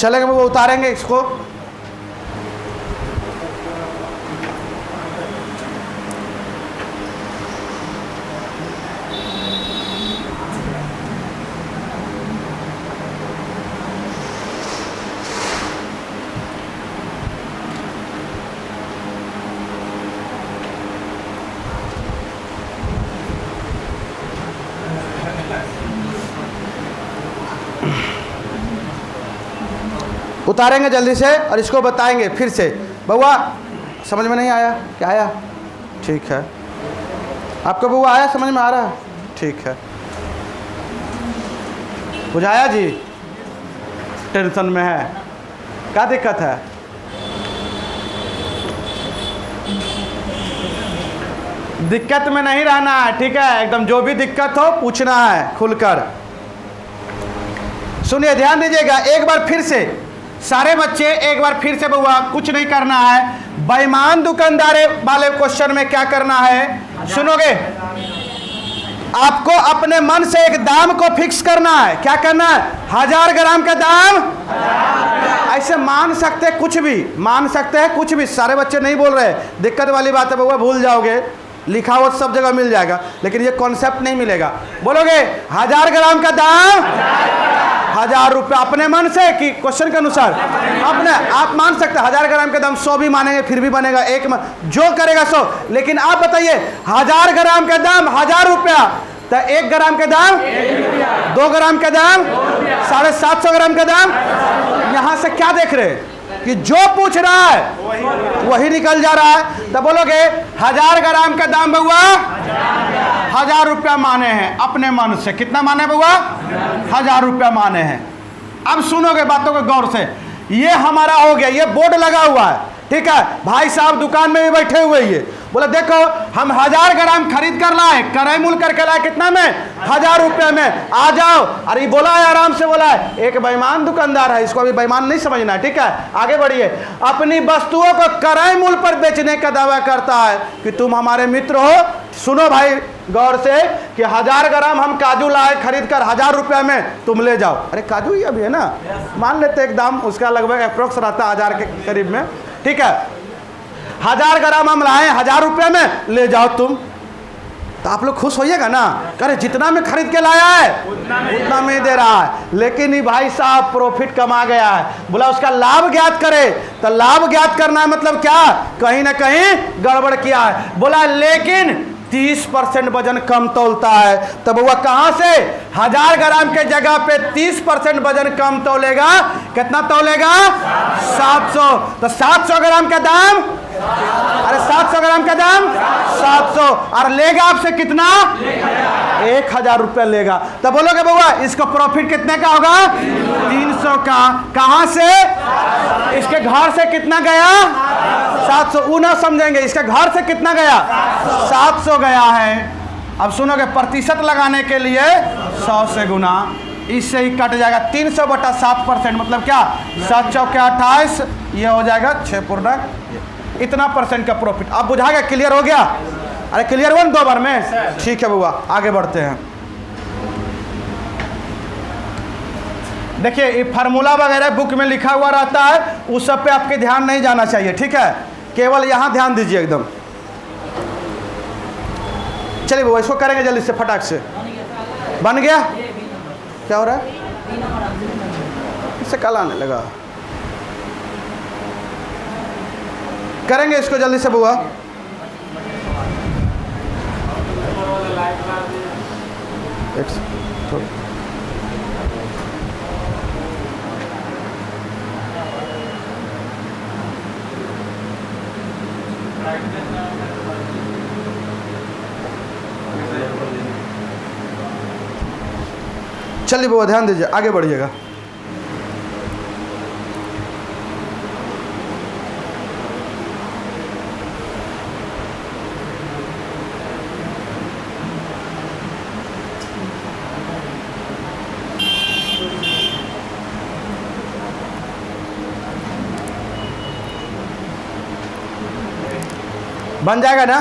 चलेगा वो उतारेंगे इसको। उतारेंगे जल्दी से और इसको बताएंगे फिर से। बउआ समझ में नहीं आया क्या? आया? ठीक है। आपको बउआ आया, समझ में आ रहा है? ठीक है। बुझाया जी? टेंशन में है, क्या दिक्कत है? दिक्कत में नहीं रहना है, ठीक है? एकदम जो भी दिक्कत हो पूछना है खुलकर। सुनिए, ध्यान दीजिएगा एक बार फिर से, सारे बच्चे एक बार फिर से बउआ, कुछ नहीं करना है। बेईमान दुकानदार वाले क्वेश्चन में क्या करना है सुनोगे? आपको अपने मन से एक दाम को फिक्स करना है। क्या करना है? 1000 ग्राम का दाम। ऐसे मान सकते हैं कुछ भी, मान सकते हैं कुछ भी। सारे बच्चे नहीं बोल रहे, दिक्कत वाली बात है बउआ, भूल जाओगे। लिखा हुआ सब जगह मिल जाएगा, लेकिन ये कॉन्सेप्ट नहीं मिलेगा। बोलोगे 1000 ग्राम का दाम 1000 रुपये अपने मन से कि क्वेश्चन के अनुसार? अपने आप मान सकते हैं। 1000 ग्राम का दाम 100 भी मानेंगे फिर भी बनेगा, एक जो करेगा 100। लेकिन आप बताइए 1000 ग्राम का दाम 1000 रुपया, तो 1 ग्राम का दाम 2 ग्राम का दाम 750 ग्राम का दाम। यहाँ से क्या देख रहे हैं कि जो पूछ रहा है वही निकल जा रहा है। तो बोलोगे 1000 ग्राम का दाम बउआ 1000 रुपया माने हैं अपने मन से। कितना माने बउआ? 1000 रुपया माने हैं। अब सुनोगे बातों को गौर से। ये हमारा हो गया, ये बोर्ड लगा हुआ है, ठीक है? भाई साहब दुकान में भी बैठे हुए ये बोला देखो हम 1000 ग्राम खरीद कर लाए, क्रय मूल्य करके लाए कितना में? 1000 रुपये में। आ जाओ। अरे बोला है, आराम से बोला है। एक बेईमान दुकानदार है, इसको अभी बेईमान नहीं समझना, ठीक है? आगे बढ़िए। अपनी वस्तुओं को क्रय मूल्य पर बेचने का दावा करता है कि तुम हमारे मित्र हो। सुनो भाई गौर से कि 1000 ग्राम हम काजू लाए खरीद कर 1000 रुपये में, तुम ले जाओ। अरे काजू ही अभी है ना, मान लेते एक दाम उसका लगभग अप्रोक्स रहता है 1000 के करीब में, ठीक है? 1000 ग्राम हम लाए 1000 रुपये में, ले जाओ तुम। तो आप लोग खुश होइएगा ना, करे जितना में खरीद के लाया है उतना में दे रहा है। लेकिन ये भाई साहब प्रॉफिट कमा गया है, बोला उसका लाभ ज्ञात करे। तो लाभ ज्ञात करना मतलब क्या? कहीं ना कहीं गड़बड़ किया है। बोला लेकिन 30% वजन कम तौलता है। तब वह कहाँ से 1000 ग्राम के जगह पे 30% वजन कम तौलेगा? कितना तौलेगा? 700। तो 700 ग्राम का दाम, अरे 700 ग्राम का दाम 700, और लेगा आपसे कितना? 1000 रुपये लेगा। तो बोलोगे बउआ इसको प्रॉफिट कितने का होगा? 300 का। कहाँ से? इसके घर से कितना गया? 700। वो ना समझेंगे, इसके घर से कितना गया? 700 गया है। अब सुनोगे प्रतिशत लगाने के लिए 100 से गुना, इससे ही कट जाएगा 300 बटा 7%, मतलब क्या? 7 चौके 28, ये हो जाएगा 6 इतना % का प्रॉफिट। अब बुझा गया? क्लियर हो गया? अरे क्लियर हुआ 2 बार में? ठीक है बुआ, आगे बढ़ते हैं। देखिए ये फार्मूला वगैरह बुक में लिखा हुआ रहता है, उस सब पे आपके ध्यान नहीं जाना चाहिए, ठीक है? केवल यहाँ ध्यान दीजिए एकदम। चलिए बुआ इसको करेंगे जल्दी से फटाक से। बन गया? क्या हो रहा है? इससे कल आने लगा। करेंगे इसको जल्दी से बुआ। चलिए बुआ ध्यान दीजिए, आगे बढ़िएगा। बन जाएगा ना?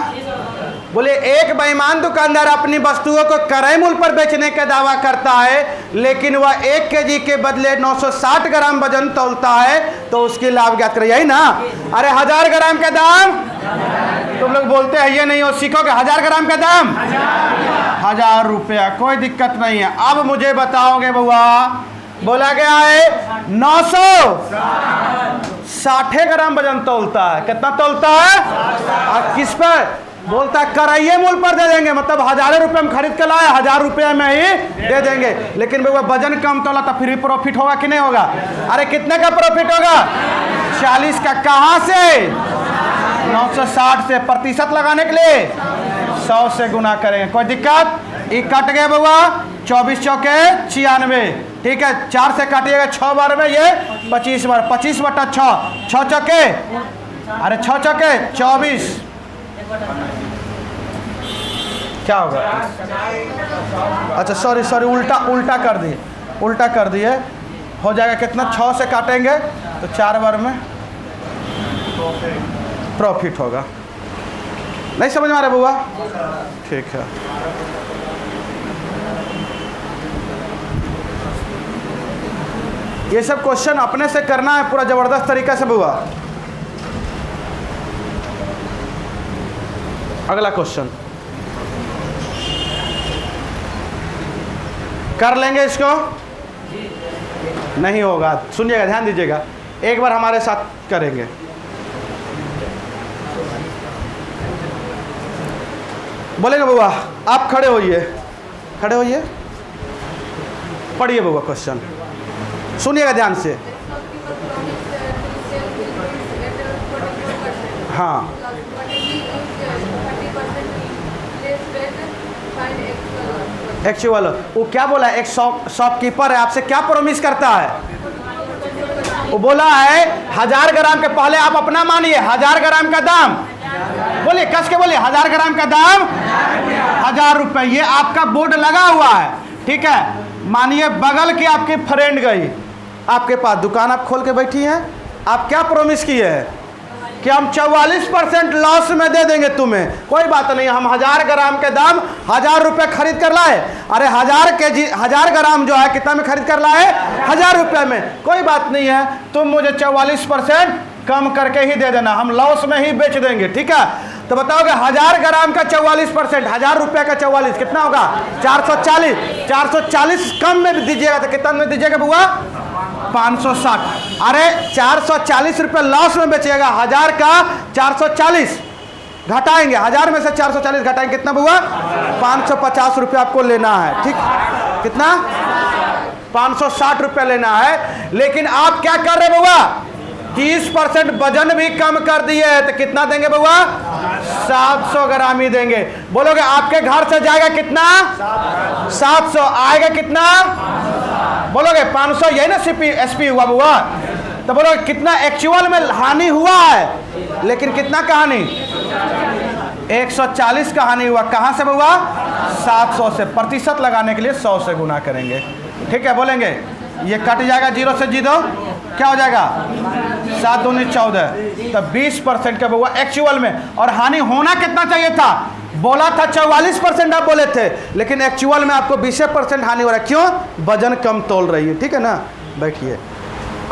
बोले एक बेईमान दुकानदार अपनी वस्तुओं को क्रय मूल्य पर बेचने का दावा करता है, लेकिन वह 1 केजी के बदले 960 ग्राम वजन तौलता है, तो उसकी लाभ ज्ञात करें। यही ना? अरे 1000 ग्राम का दाम, तुम लोग बोलते हैं ये नहीं हो, सीखोगे 1000 ग्राम का दाम 1000 रुपया, कोई दिक्कत नहीं है। अब मुझे बताओगे बुआ, बोला गया है 960 ग्राम वजन तौलता है, कितना तौलता है? और किस पर बोलता है? क्रय मूल्य पर दे देंगे, मतलब 1000 रुपये में खरीद कर लाए, 1000 रुपये में ही दे देंगे। लेकिन वो वजन कम तोला तो फिर भी प्रॉफिट होगा कि नहीं होगा? अरे कितने का प्रॉफिट होगा? 40 का। कहाँ से? 960 से। प्रतिशत लगाने के लिए 100 से गुना करेंगे, कोई दिक्कत? ये कट गए बउआ, 24 चौके 96, ठीक है। 4 से काटिएगा 6 बार में, ये 25 बार, 25 बटा 6, 6 चौके, अरे 6 चौके 24, क्या होगा? अच्छा सॉरी उल्टा कर दिए, उल्टा कर दिए, हो जाएगा कितना? 6 से काटेंगे तो 4 बार में प्रॉफिट होगा। नहीं समझ में आ रहा बुआ? ठीक है। ये सब क्वेश्चन अपने से करना है पूरा जबरदस्त तरीका से बुआ। अगला क्वेश्चन कर लेंगे इसको? नहीं होगा, सुनिएगा, ध्यान दीजिएगा, एक बार हमारे साथ करेंगे। बोलेंगे बुआ, आप खड़े होइए, खड़े होइए, पढ़िए बुआ क्वेश्चन, सुनिएगा ध्यान से। हाँ, एक्चुअल वो क्या बोला? एक शॉपकीपर है, आपसे क्या प्रॉमिस करता है? वो बोला है 1000 ग्राम के, पहले आप अपना मानिए, 1000 ग्राम का दाम, बोलिए कस के बोलिए, 1000 ग्राम का दाम 1000 रुपये। ये आपका बोर्ड लगा हुआ है, ठीक है। मानिए बगल की आपकी फ्रेंड गई आपके पास, दुकान आप खोल के बैठी हैं, आप क्या प्रॉमिस किए हैं कि हम 44% लॉस में दे देंगे तुम्हें, कोई बात नहीं, हम 1000 ग्राम के दाम 1000 रुपये खरीद कर लाए। अरे 1000 ग्राम जो है कितना में खरीद कर लाए? 1000 रुपये में। कोई बात नहीं है, तुम मुझे 44% कम करके ही दे देना, हम लॉस में ही बेच देंगे, ठीक है। तो बताओगे 1000 ग्राम का 44%, 1000 रुपये का 44 कितना होगा? 440। 440 कम में दीजिएगा तो कितना में दीजिएगा बुआ? 560। अरे 440 रुपये लॉस में बेचिएगा, 1000 का 440 घटाएंगे, 1000 में से 440 घटाएंगे, कितना बुआ? 550 रुपये आपको लेना है, ठीक। कितना? 560 रुपये लेना है। लेकिन आप क्या कर रहे बुआ? 30% वजन भी कम कर दिए है, तो कितना देंगे बुआ? 700 ग्राम ही देंगे। बोलोगे आपके घर से जाएगा कितना? 700। आएगा कितना? बोलोगे 500, यही ना एसपी हुआ बुआ। तो बोलोगे कितना एक्चुअल में हानि हुआ है? लेकिन कितना का हानि? 140 का हानि हुआ। कहाँ से बुआ? 700 से। प्रतिशत लगाने के लिए 100 से गुना करेंगे, ठीक है। बोलेंगे ये कट जाएगा 0 से 0, क्या हो जाएगा? 7 दूनी 14, तो 20% का बुआ एक्चुअल में। और हानि होना कितना चाहिए था? बोला था 44% आप बोले थे, लेकिन एक्चुअल में आपको 20% हानि हो रहा है। क्यों? वजन कम तोल रही है, ठीक है ना। बैठिए,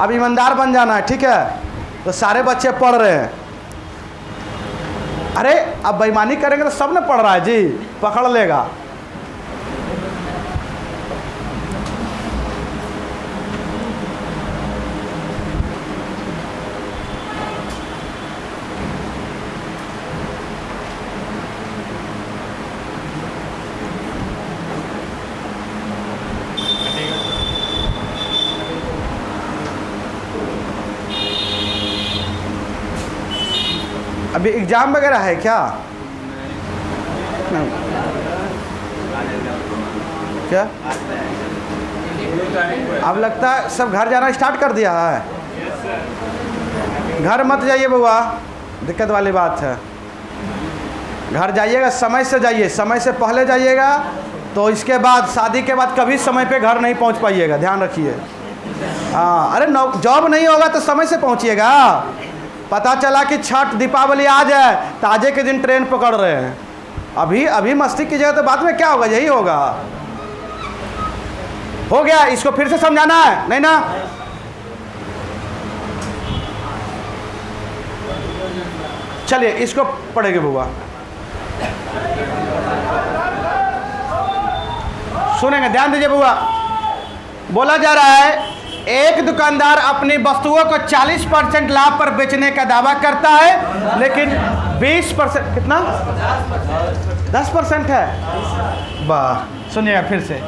अब ईमानदार बन जाना है, ठीक है। तो सारे बच्चे पढ़ रहे हैं। अरे अब बेईमानी करेंगे तो सब ने पढ़ रहा है जी, पकड़ लेगा। अभी एग्जाम वगैरह है क्या? क्या अब लगता है सब घर जाना स्टार्ट कर दिया है? घर मत जाइए बुआ, दिक्कत वाली बात है। घर जाइएगा, समय से जाइए, समय से पहले जाइएगा, तो इसके बाद शादी के बाद कभी समय पे घर नहीं पहुंच पाइएगा, ध्यान रखिए। हाँ, अरे जॉब नहीं होगा तो समय से पहुंचिएगा। पता चला कि छठ दीपावली आज है तो आजे के दिन ट्रेन पकड़ रहे हैं, अभी अभी मस्ती कीजिएगा तो बाद में क्या होगा, यही होगा। हो गया, इसको फिर से समझाना है नहीं ना? चलिए इसको पढ़ेंगे बुआ, सुनेंगे, ध्यान दीजिए बुआ। बोला जा रहा है एक दुकानदार अपनी वस्तुओं को 40% लाभ पर बेचने का दावा करता है, लेकिन 20% कितना 10% है। वाह, सुनिएगा फिर से।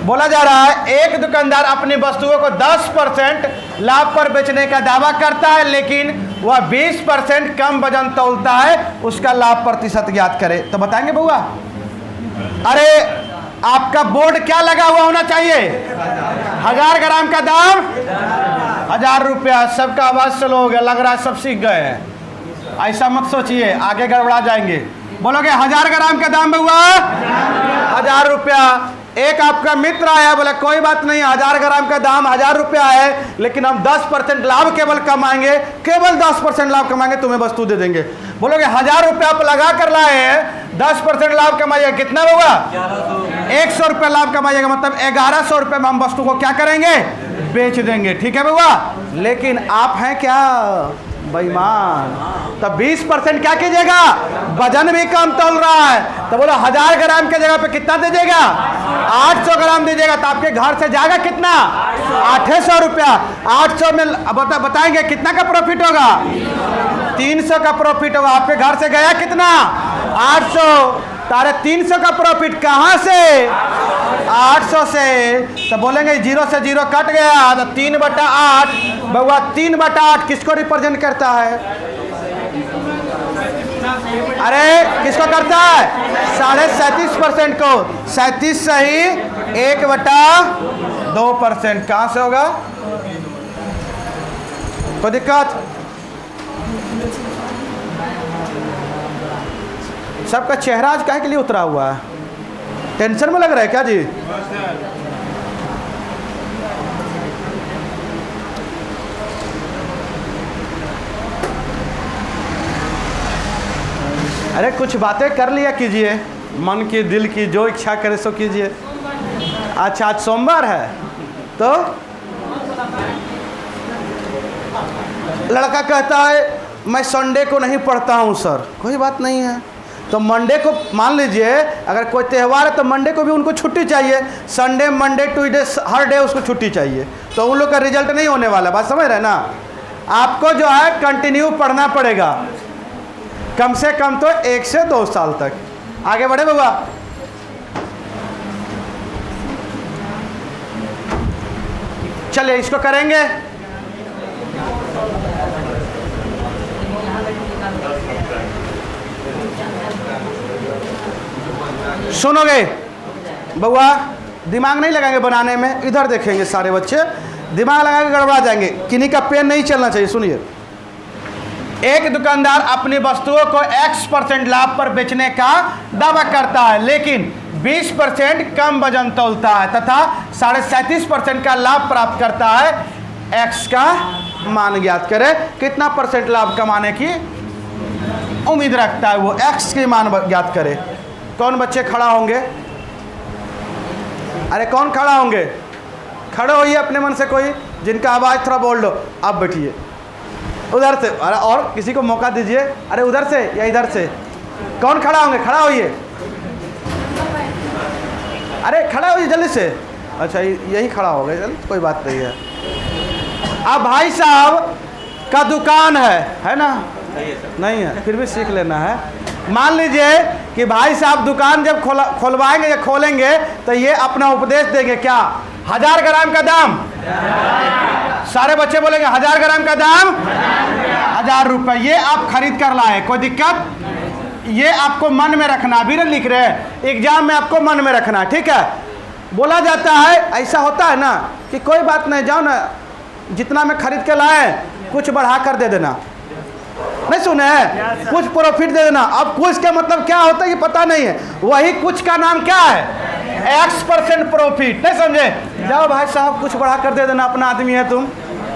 बोला जा रहा है एक दुकानदार अपनी वस्तुओं को 10% लाभ पर बेचने का दावा करता है, लेकिन वह 20% कम वजन तौलता है, उसका लाभ प्रतिशत ज्ञात करे। तो बताएंगे बुआ? अरे आपका बोर्ड क्या लगा हुआ होना चाहिए? 1000 ग्राम का दाम 1000 रुपया। सबका आवाज स्लो हो गया, लग रहा है सब सीख गए हैं। ऐसा मत सोचिए, आगे गड़बड़ा जाएंगे। बोलोगे 1000 ग्राम का दाम हुआ 1000 रुपया। एक आपका मित्र आया, बोला कोई बात नहीं, 1000 ग्राम का दाम 1000 रुपया है, लेकिन हम 10% लाभ केवल कमाएंगे, केवल 10% लाभ कमाएंगे, तुम्हें वस्तु दे देंगे। बोलोगे 1000 रुपया आप लगा कर लाए हैं, 10% लाभ कमाइएगा, कितना होगा? 100 रुपया लाभ कमाइएगा, मतलब 1100 रुपये में हम वस्तु को क्या करेंगे? बेच देंगे। ठीक है बुआ? लेकिन आप हैं क्या बेईमान, तब 20% क्या कीजिएगा? वजन भी कम तोल रहा है, तो बोलो 1000 ग्राम के जगह पे कितना दीजिएगा? 800 ग्राम दीजिएगा, तो आपके घर से जाएगा कितना? 800 रुपया। 800 में बताएंगे कितना का प्रॉफिट होगा? 300 का प्रॉफिट होगा। आपके घर से गया कितना? 800। तारे 300 का प्रॉफिट कहाँ से? 800 से। तो बोलेंगे 0 से 0 कट गया, तो 3/8 बउआ, 3/8 किसको रिप्रेजेंट करता है? अरे किसको करता है? 37.5% को। 37 सही 1/2%। कहाँ से होगा? कोई दिक्कत? सबका चेहरा आज काहे के लिए उतरा हुआ है? टेंशन में लग रहा है क्या जी? अरे कुछ बातें कर लिया कीजिए, मन की दिल की जो इच्छा करे सो कीजिए। अच्छा आज सोमवार है, तो लड़का कहता है मैं संडे को नहीं पढ़ता हूँ सर। कोई बात नहीं है, तो मंडे को मान लीजिए अगर कोई त्यौहार है तो मंडे को भी उनको छुट्टी चाहिए। संडे, मंडे, ट्यूसडे, हर डे उसको छुट्टी चाहिए, तो उन लोग का रिजल्ट नहीं होने वाला। बात समझ रहे ना? आपको जो है कंटिन्यू पढ़ना पड़ेगा, कम से कम तो 1 से 2 साल तक। आगे बढ़े बाबा। चलिए इसको करेंगे। सुनोगे बउआ? दिमाग नहीं लगाएंगे बनाने में, इधर देखेंगे सारे बच्चे, दिमाग लगा के गड़बड़ा जाएंगे। किन्हीं का पेन नहीं चलना चाहिए। सुनिए, एक दुकानदार अपनी वस्तुओं को X% लाभ पर बेचने का दावा करता है, लेकिन 20% कम वजन तौलता है तथा 37.5% का लाभ प्राप्त करता है। X का मान ज्ञात करे। कितना % लाभ कमाने की उम्मीद रखता है वो? X के मान ज्ञात करे। कौन बच्चे खड़ा होंगे? अरे कौन खड़ा होंगे? खड़े होइए अपने मन से, कोई जिनका आवाज़ थोड़ा बोल दो। आप बैठिए उधर से, अरे और किसी को मौका दीजिए। अरे उधर से या इधर से, कौन खड़ा होंगे? खड़ा होइए। अरे खड़ा होइए जल्दी से। अच्छा यही खड़ा हो गए, चल कोई बात नहीं है। अब भाई साहब का दुकान है ना? नहीं है, फिर भी सीख लेना है। मान लीजिए कि भाई साहब दुकान जब खोलवाएंगे या खोलेंगे तो ये अपना उपदेश देंगे क्या? 1000 ग्राम का दाम। सारे बच्चे बोलेंगे 1000 ग्राम का दाम 1000 रुपये। ये आप खरीद कर लाए, कोई दिक्कत? ये आपको मन में रखना, अभी ना लिख रहे हैं, एग्जाम में आपको मन में रखना है, ठीक है? बोला जाता है, ऐसा होता है ना कि कोई बात नहीं, जाओ ना, जितना में खरीद के लाए कुछ बढ़ा कर दे देना। नहीं सुने? कुछ प्रॉफिट दे देना। अब कुछ का मतलब क्या होता है ये पता नहीं है, वही कुछ का नाम क्या है? X% profit. नहीं समझे? जाओ भाई साहब कुछ बढ़ा कर दे देना, अपना आदमी है तुम,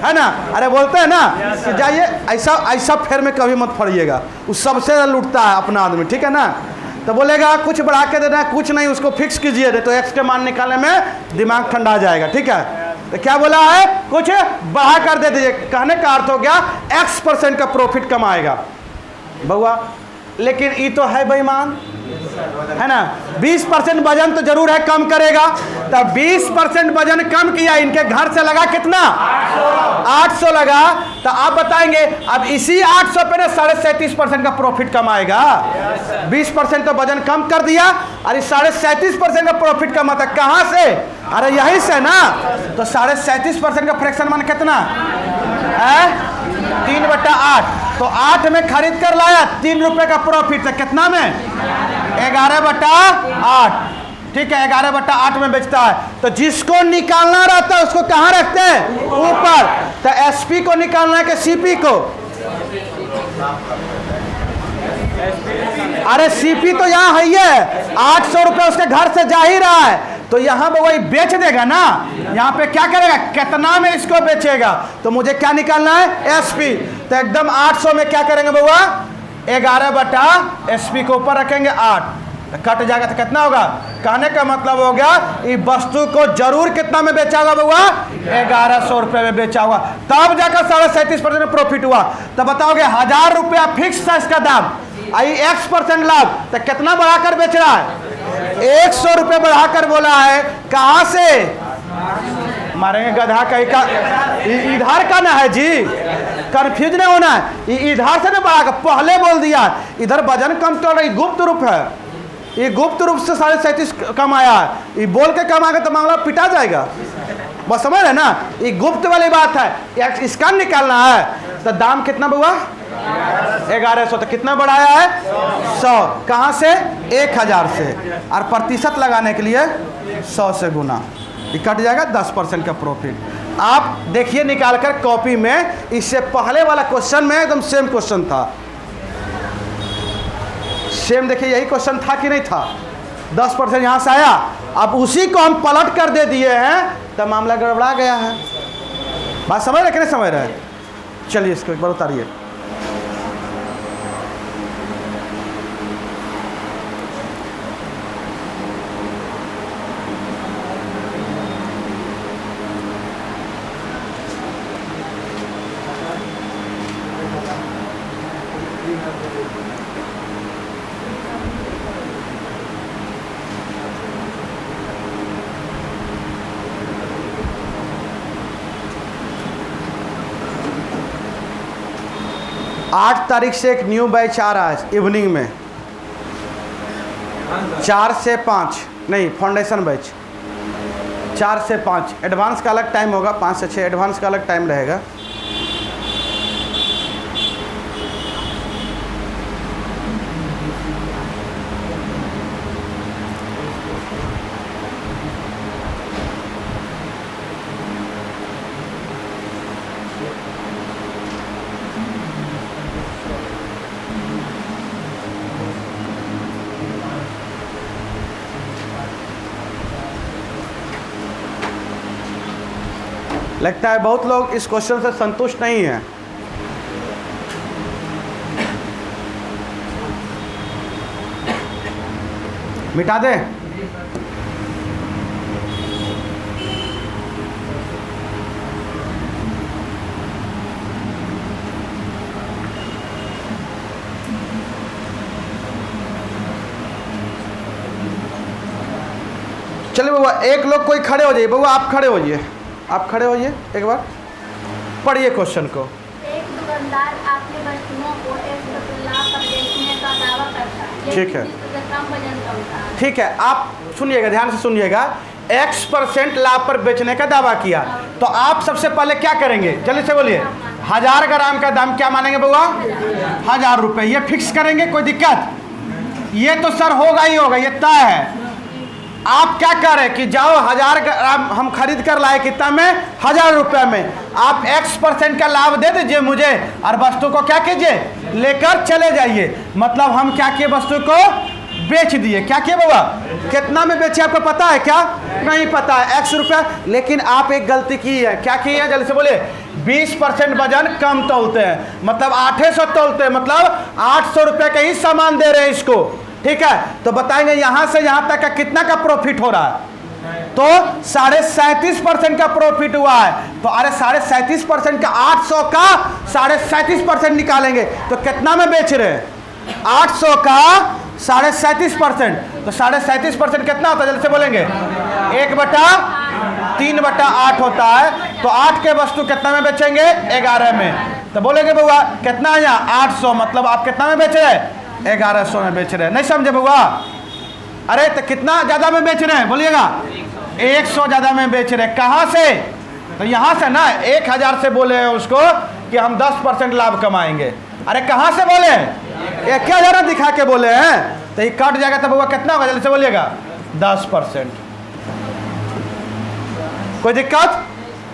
है ना? अरे बोलते हैं ना कि जाइए, ऐसा फेर में कभी मत पड़िएगा, उस सबसे लूटता है अपना आदमी, ठीक है ना? तो बोलेगा कुछ बढ़ा के देना, कुछ नहीं, उसको फिक्स कीजिए दे, तो एक्स के मान निकालने में दिमाग ठंडा आ जाएगा। ठीक है, तो क्या बोला है, कुछ बढ़ा कर दे दीजिए। कहने का अर्थ हो गया x% का प्रॉफिट कमाएगा बउआ। लेकिन ये तो है बेईमान, है ना। 20% वजन तो जरूर है कम करेगा, तो 20% वजन कम किया, इनके घर से लगा कितना, 800 लगा। तो आप बताएंगे अब इसी 800 पे ना 37.5% का प्रॉफिट कमाएगा। 20% तो वजन कम कर दिया और इस 37.5% का प्रॉफिट कमाता कहाँ से, अरे यही से ना। तो 37.5% का फ्रैक्शन मान कितना है, 3/8। तो 8 में खरीद कर लाया, 3 रुपए का प्रॉफिट, तो कितना में 11/8। ठीक है, 11/8 में बेचता है। तो जिसको निकालना रहता है उसको कहाँ रखते हैं, ऊपर। तो एसपी को निकालना है कि सीपी को, अरे सीपी तो यहाँ है ही है, 800 रुपये उसके घर से जा ही रहा है, तो यहाँ पे वही बेच देगा ना। यहाँ पे क्या करेगा, कितना में इसको बेचेगा, तो मुझे क्या निकालना है, एसपी। तो एकदम 800 में क्या करेंगे बउआ, 11 एसपी को ऊपर रखेंगे 8, तो कट जाएगा, तो कितना होगा। कहने का मतलब हो गया ये वस्तु को जरूर कितना में बेचा होगा बउआ, 1100 रुपये में बेचा हुआ, तब जाकर 37.5% प्रॉफिट हुआ। तो बताओगे 1000 रुपया फिक्स था इसका दाम, आई x% लाभ, तो कितना बढ़ाकर बेच रहा है, 100 रुपये बढ़ाकर बोला है। कहाँ से मारेंगे गधा कहीं का, इधर का ना है जी, कंफ्यूज नहीं होना है, इधर से ना बढ़ाकर पहले बोल दिया। इधर वजन कम तो रही, गुप्त रूप है, ये गुप्त रूप से 37.5 कमाया है, ये बोल के कमाएगा तो मामला पिटा जाएगा। बस समझ रहे ना, ये गुप्त वाली बात है, इसका निकालना है। तो दाम कितना हुआ, 1100, तो कितना बढ़ाया है, 100। कहाँ से, 1000 से, और प्रतिशत लगाने के लिए 100 से गुना, ये कट जाएगा 10% का प्रॉफिट। आप देखिए निकाल कर कॉपी में, इससे पहले वाला क्वेश्चन में एकदम सेम क्वेश्चन था, सेम देखिए यही क्वेश्चन था कि नहीं था, 10% यहाँ से आया, अब उसी को हम पलट कर दे दिए हैं, तो मामला गड़बड़ा गया है। बात समझ रहे कि नहीं समझ रहे, चलिए इसको एक बार उतारिए। आठ तारीख से एक न्यू बैच आ रहा है इवनिंग में, 4 से 5 नहीं, फाउंडेशन बैच 4 से 5, एडवांस का अलग टाइम होगा, 5 से 6 एडवांस का अलग टाइम रहेगा। लगता है बहुत लोग इस क्वेश्चन से संतुष्ट नहीं हैं। मिटा दे, चलिए बउआ एक लोग कोई खड़े हो जाइए, बउआ आप खड़े होइए, आप खड़े होइए, एक बार पढ़िए क्वेश्चन को। एक दुकानदार आपकी वस्तुओं को एक लाभ पर बेचने का दावा करता है, ठीक है, कम वजन का होता है। ठीक है, आप सुनिएगा, ध्यान से सुनिएगा। x% लाभ पर बेचने का दावा किया, तो आप सबसे पहले क्या करेंगे, जल्दी से बोलिए। 1000 ग्राम का दाम क्या मानेंगे बउआ, 1000 रुपये, ये फिक्स करेंगे, कोई दिक्कत, ये तो सर होगा ही होगा, ये तय है। आप क्या करें कि जाओ 1000 ग्राम हम खरीद कर लाए, कितना में, 1000 रुपये में, आप x% का लाभ दे दीजिए मुझे, और वस्तु को क्या कीजिए, लेकर चले जाइए। मतलब हम क्या किए, वस्तु को बेच दिए। क्या किए बाबा, कितना में बेचे आपको पता है क्या, नहीं पता है, x रुपया। लेकिन आप एक गलती की है, क्या की है, जल्दी से बोले। 20% वजन कम तोलते हैं, मतलब 800 तोलते हैं, मतलब 800 रुपये का ही सामान दे रहे हैं इसको, ठीक है, तो बताएंगे यहाँ से यहाँ तक का कितना का प्रॉफिट हो रहा है, तो 37.5% का प्रॉफिट हुआ है। तो अरे 37.5% का 800 का 37.5% निकालेंगे तो कितना में बेच रहे हैं, 800 का 37.5%, तो 37.5% कितना होता है, जल्दी से बोलेंगे 1/3/8 होता है। तो 8 के वस्तु कितना में बेचेंगे, 11 में। तो बोलेंगे बउआ कितना है यहाँ 800, मतलब आप कितना में बेच रहे हैं, 1100 में बेच रहे हैं। नहीं समझे बउआ, अरे तो कितना ज़्यादा में बेच रहे हैं, बोलिएगा 100 ज़्यादा में बेच रहे हैं। कहाँ से, तो यहाँ से ना 1000 से बोले हैं उसको कि हम 10% लाभ कमाएंगे। अरे कहाँ से बोले हैं, 1000 दिखा के बोले हैं, तो ये कट जाएगा तो बउआ कितना होगा, जल्दी से बोलिएगा 10%। कोई दिक्कत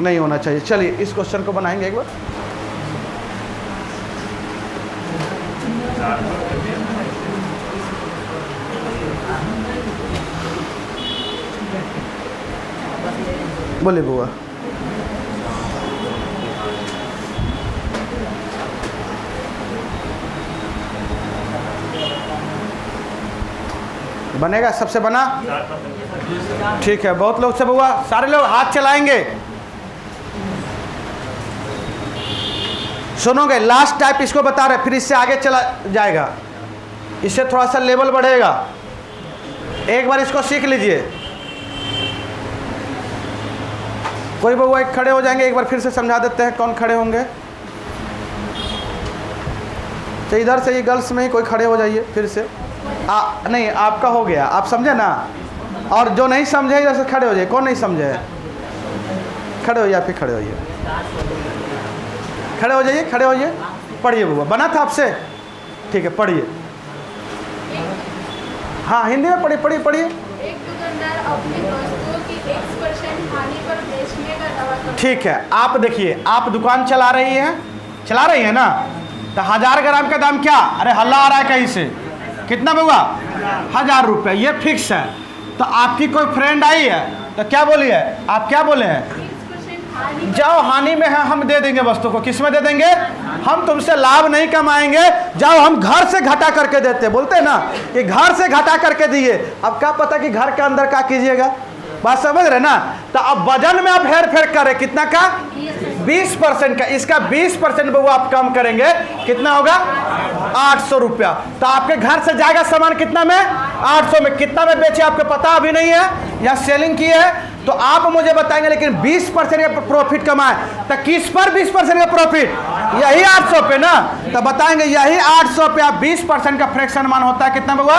नहीं होना चाहिए। चलिए इस क्वेश्चन को बनाएंगे एक बार। बोले बुआ, बनेगा, सबसे बना, ठीक है। बहुत लोग से बुआ, सारे लोग हाथ चलाएंगे। सुनोगे, लास्ट टाइप इसको बता रहे, फिर इससे आगे चला जाएगा, इससे थोड़ा सा लेवल बढ़ेगा। एक बार इसको सीख लीजिए। कोई बउआ एक खड़े हो जाएंगे, एक बार फिर से समझा देते हैं। कौन खड़े होंगे, तो इधर से ये गर्ल्स में ही कोई खड़े हो जाइए फिर से। नहीं, आपका हो गया, आप समझे ना। और जो नहीं समझे इधर से खड़े हो जाइए। कौन नहीं समझे, खड़े हो जाइए, फिर खड़े होइए, खड़े हो जाइए, खड़े होइए। पढ़िए बउआ, बना था आपसे, ठीक है पढ़िए। हाँ हिंदी में पढ़िए, पढ़िए पढ़िए। एक दुकानदार अपनी वस्तुओं की 1% हानि पर बेचने का दावा करता है। ठीक है, आप देखिए, आप दुकान चला रही है ना, तो 1000 ग्राम का दाम क्या, अरे हल्ला आ रहा है कहीं से, कितना बउआ, 1000 रुपये, ये फिक्स है। तो आपकी कोई फ्रेंड आई है तो क्या बोली है, आप क्या बोले हैं, 1% हानि जाओ हानि में है, हम दे देंगे वस्तु को। किस में दे देंगे, हम तुमसे लाभ नहीं कमाएंगे, जाओ हम घर से घटा करके देते। बोलते हैं ना कि घर से घटा करके दिए। अब क्या पता कि घर के अंदर क्या कीजिएगा, बात समझ रहे ना। तो अब वजन में आप हेर फेर करें, कितना का, 20% का। इसका 20% वो आप कम करेंगे, कितना होगा, 800 रुपया। तो आपके घर से जाएगा सामान कितना में, 800 में। कितना में बेचे आपको पता अभी नहीं है, या सेलिंग की है तो आप मुझे बताएंगे। लेकिन 20% का प्रॉफिट कमाए, तो किस पर 20% का प्रॉफिट, यही 800 पे ना। तो बताएंगे यही 800 पे आप 20% का फ्रैक्शन मान होता है कितना बउआ,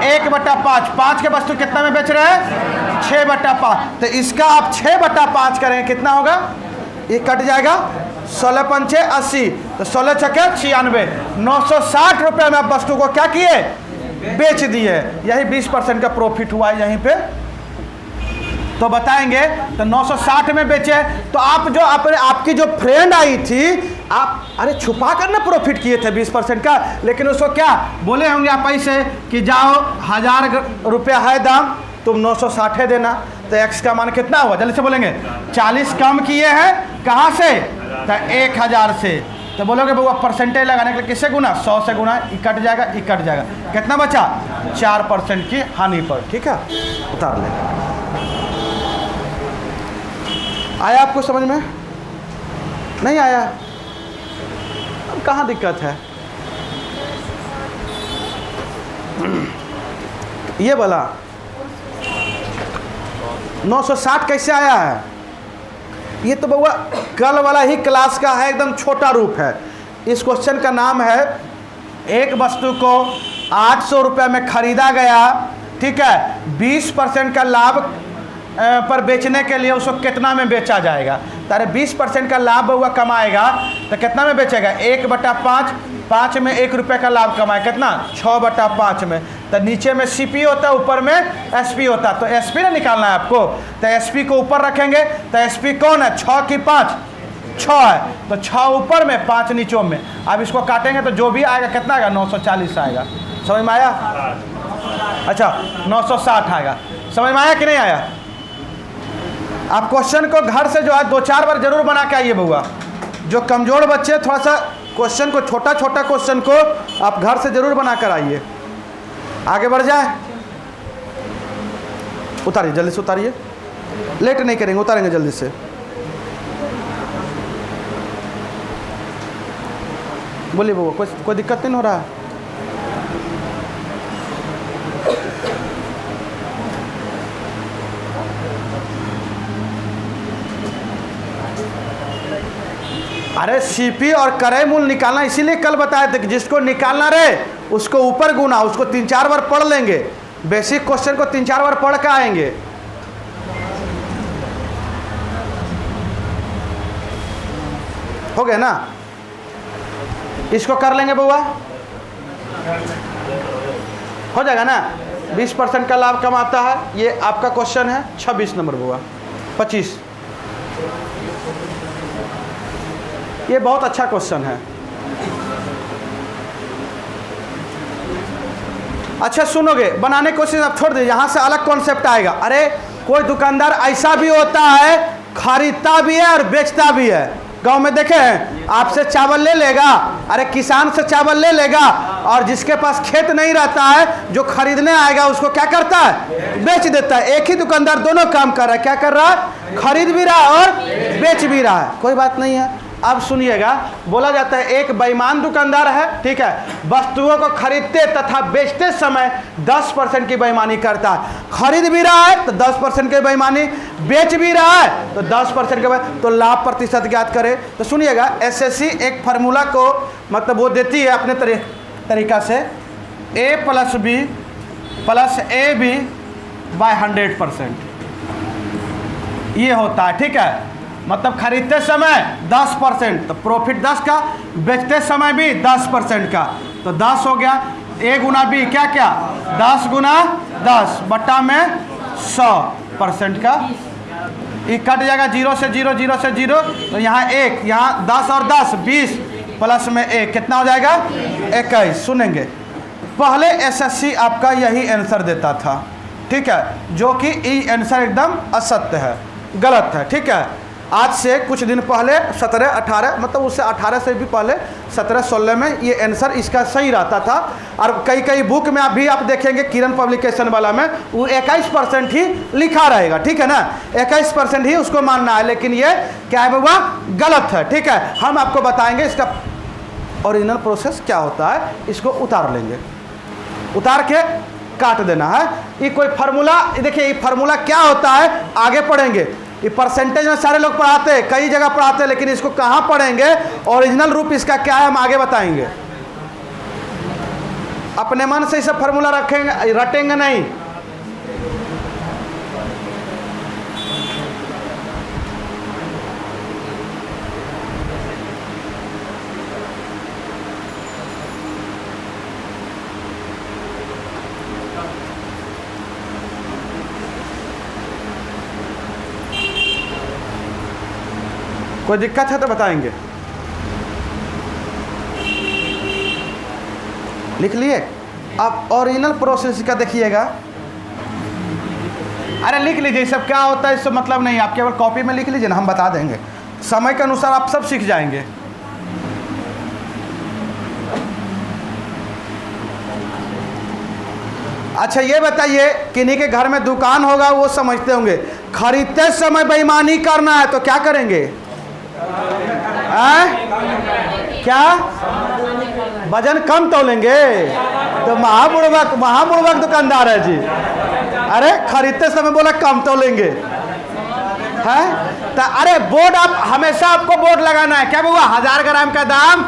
1/5। 5 के वस्तु कितना में बेच रहे हैं, 6/5। तो इसका आप 6/5 करेंगे, कितना होगा, ये कट जाएगा, 16 पंचे 80, तो 16 छक्के 96, 960 रुपये में आप वस्तु को क्या किए, बेच दिए। यही 20% का प्रॉफिट हुआ है यहीं पे। तो बताएंगे तो 960 में बेचे। तो आप जो अपने आपकी जो फ्रेंड आई थी, आप अरे छुपा कर ना प्रॉफिट किए थे 20% का, लेकिन उसको क्या बोले होंगे आप ऐसे कि जाओ 1000 रुपया है दाम, तुम 960 देना। तो एक्स का मान कितना हुआ, जल्दी से बोलेंगे, 40 कम किए हैं, कहाँ से, तो 1000 से। तो बोलोगे बउआ परसेंटेज लगाने के लिए किससे गुना, 100 से गुना, ये कट जाएगा, ये कट जाएगा, कितना बचा, 4% की हानि पर। ठीक है, उतार ले। आया आपको समझ में, नहीं आया, अब कहाँ दिक्कत है। ये बोला 960 कैसे आया है, ये तो बउआ कल वाला ही क्लास का है, एकदम छोटा रूप है। इस क्वेश्चन का नाम है, एक वस्तु को 800 रुपये में खरीदा गया, ठीक है, 20% का लाभ पर बेचने के लिए उसको कितना में बेचा जाएगा। तारे 20% का लाभ हुआ कमाएगा तो कितना में बेचेगा, 1/5, 5 में 1 रुपये का लाभ कमाए, कितना, 6/5 में। तो नीचे में CP होता है, ऊपर में SP होता है। तो SP ना निकालना है आपको, तो SP को ऊपर रखेंगे। तो SP कौन है, 6 की 5, 6 है, तो 6 ऊपर में 5 नीचों में। अब इसको काटेंगे तो जो भी आएगा कितना आएगा, 940 आएगा। समझ में आया, अच्छा 960 आएगा। समझ में आया कि नहीं आया। आप क्वेश्चन को घर से जो है 2-4 बार जरूर बना के आइए बउआ। जो कमज़ोर बच्चे थोड़ा सा क्वेश्चन को, छोटा छोटा क्वेश्चन को आप घर से जरूर बना कर आइए। आगे बढ़ जाए, उतारिए जल्दी से, उतारिए, लेट नहीं करेंगे, उतारेंगे जल्दी से। बोलिए बाबू, कोई दिक्कत नहीं हो रहा है? अरे सीपी और क्रय मूल्य निकालना इसीलिए कल बताए थे कि जिसको निकालना रहे उसको ऊपर गुना, उसको 3-4 बार पढ़ लेंगे, बेसिक क्वेश्चन को 3-4 बार पढ़ के आएंगे। हो गया ना? इसको कर लेंगे बुआ, हो जाएगा ना? 20% का लाभ कमाता है, ये आपका क्वेश्चन है 26 नंबर बुआ, 25। ये बहुत अच्छा क्वेश्चन है। अच्छा सुनोगे, बनाने की कोशिश आप छोड़ दीजिए, यहाँ से अलग कॉन्सेप्ट आएगा। अरे कोई दुकानदार ऐसा भी होता है, खरीदता भी है और बेचता भी है। गांव में देखे हैं, आपसे चावल ले लेगा, अरे किसान से चावल ले लेगा, और जिसके पास खेत नहीं रहता है, जो खरीदने आएगा उसको क्या करता है? बेच देता है। एक ही दुकानदार दोनों काम कर रहा है। क्या कर रहा है? खरीद भी रहा है और बेच भी रहा है। कोई बात नहीं है। अब सुनिएगा, बोला जाता है एक बेईमान दुकानदार है, ठीक है, वस्तुओं को खरीदते तथा बेचते समय 10% की बेईमानी करता है। खरीद भी रहा है तो 10% की बेईमानी, बेच भी रहा है तो 10% के, तो लाभ प्रतिशत ज्ञात करे। तो सुनिएगा, एसएससी एक फार्मूला को मतलब वो देती है अपने तरीका से, A+B + AB / 100%, ये होता है, ठीक है। मतलब खरीदते समय 10%, तो प्रॉफिट 10 का, बेचते समय भी 10% का, तो 10 हो गया। A गुना B क्या क्या? 10 गुना 10 बट्टा में 100% का, ये कट जाएगा 0 से 0, 0 से 0, तो यहाँ 1, यहाँ 10 और 10 20 प्लस में 1 कितना हो जाएगा? 21। सुनेंगे, पहले एसएससी आपका यही आंसर देता था, ठीक है, जो कि ये आंसर एकदम असत्य है, गलत है, ठीक है। आज से कुछ दिन पहले 17-18, मतलब उससे 18 से भी पहले 17-16 में ये आंसर इसका सही रहता था। और कई बुक में अभी आप देखेंगे, किरण पब्लिकेशन वाला में वो 21% ही लिखा रहेगा, ठीक है ना, 21% ही उसको मानना है। लेकिन ये क्या है बाबा? गलत है, ठीक है। हम आपको बताएंगे इसका ओरिजिनल प्रोसेस क्या होता है। इसको उतार लेंगे, उतार के काट देना है। ये कोई फार्मूला, देखिए ये फार्मूला क्या होता है आगे पढ़ेंगे। ये परसेंटेज में सारे लोग पढ़ाते हैं, कई जगह पढ़ाते हैं, लेकिन इसको कहाँ पढ़ेंगे, ओरिजिनल रूप इसका क्या है हम आगे बताएंगे। अपने मन से इसे फार्मूला रखेंगे, रटेंगे नहीं। कोई दिक्कत है तो बताएंगे। लिख लिए? अब ओरिजिनल प्रोसेस का देखिएगा। अरे लिख लीजिए, सब क्या होता है इससे मतलब नहीं, आप केवल कॉपी में लिख लीजिए ना, हम बता देंगे। समय के अनुसार आप सब सीख जाएंगे। अच्छा ये बताइए, किन्हीं के घर में दुकान होगा वो समझते होंगे, खरीदते समय बेईमानी करना है तो क्या करेंगे? क्या वजन कम तोलेंगे? तो महाबुड़बक दुकानदार है जी। अरे खरीदते समय बोला कम तोलेंगे है तो अरे बोर्ड, आप हमेशा आपको बोर्ड लगाना है। क्या हुआ? 1000 ग्राम का दाम,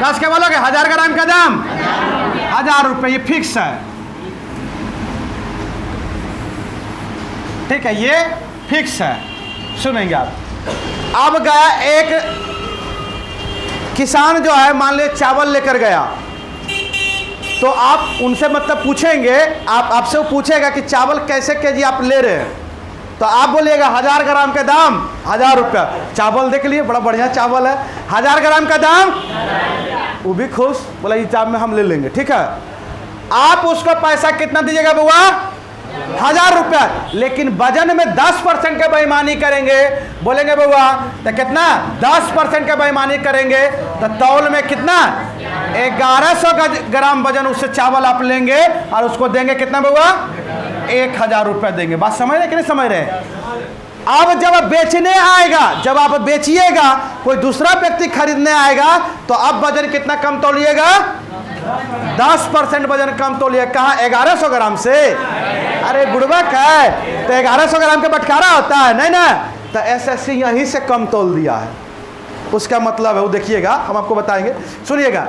कस के बोलोगे 1000 ग्राम का दाम 1000 रुपये, ये फिक्स है, ठीक है, ये फिक्स है। सुनेंगे आप। अब गया एक किसान जो है, मान लीजिए चावल लेकर गया, तो आप उनसे मतलब पूछेंगे, आपसे वो पूछेगा कि चावल कैसे केजी आप ले रहे हैं, तो आप बोलिएगा 1000 ग्राम का दाम 1000 रुपया। चावल देख लिए, बड़ा बढ़िया चावल है, 1000 ग्राम का दाम, वो भी खुश, बोला इस दाम में हम ले लेंगे, ठीक है। आप उसको पैसा कितना दीजिएगा बुआ? 1000 रुपया। लेकिन वजन में 10% का बेईमानी करेंगे, बोलेंगे बुआ तो कितना? 10% का बेईमानी करेंगे तो तौल में कितना? 1100 ग्राम वजन उससे चावल आप लेंगे और उसको देंगे कितना बउआ? 1000 रुपये देंगे। बात समझ रहे कि नहीं समझ रहे? अब जब बेचने आएगा, जब आप बेचिएगा, कोई दूसरा व्यक्ति खरीदने आएगा, तो अब वजन कितना कम तोलिएगा? 10% वजन कम तोलिए। कहाँ? 1100 ग्राम से। अरे बुड़बक है, तो 1100 ग्राम का बटखारा होता है नहीं ना? तो एसएससी यहीं से कम तोल दिया है, उसका मतलब है वो देखिएगा, हम आपको बताएंगे, सुनिएगा।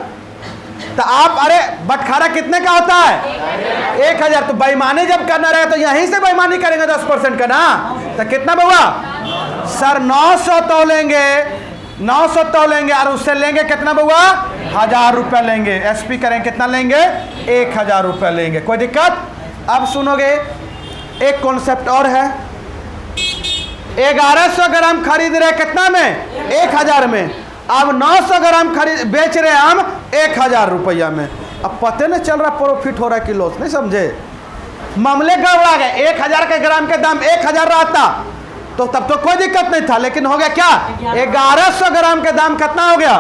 तो आप, अरे बटखारा कितने का होता है? 1000। तो बेईमानी जब करना रहे तो यहीं से बेईमानी करेंगे 10% का ना। तो कितना बउआ? सर 900 तोलेंगे, 900 तोलेंगे और उससे लेंगे कितना बउआ? 1000 रुपये लेंगे। एसपी करेंगे कितना लेंगे? 1000 रुपये लेंगे। कोई दिक्कत? अब सुनोगे, एक कॉन्सेप्ट और है। 1100 ग्राम खरीद रहे कितना में? 1000 में। अब 900 ग्राम खरीद बेच रहे हम 1000 रुपया में। अब पते नहीं चल रहा प्रॉफिट हो रहा है कि लॉस, नहीं समझे? मामले गड़बड़ा गए। 1000 के ग्राम के दाम 1000 रहता तो तब तो कोई दिक्कत नहीं था, लेकिन हो गया क्या? 1100 ग्राम के दाम कितना हो गया?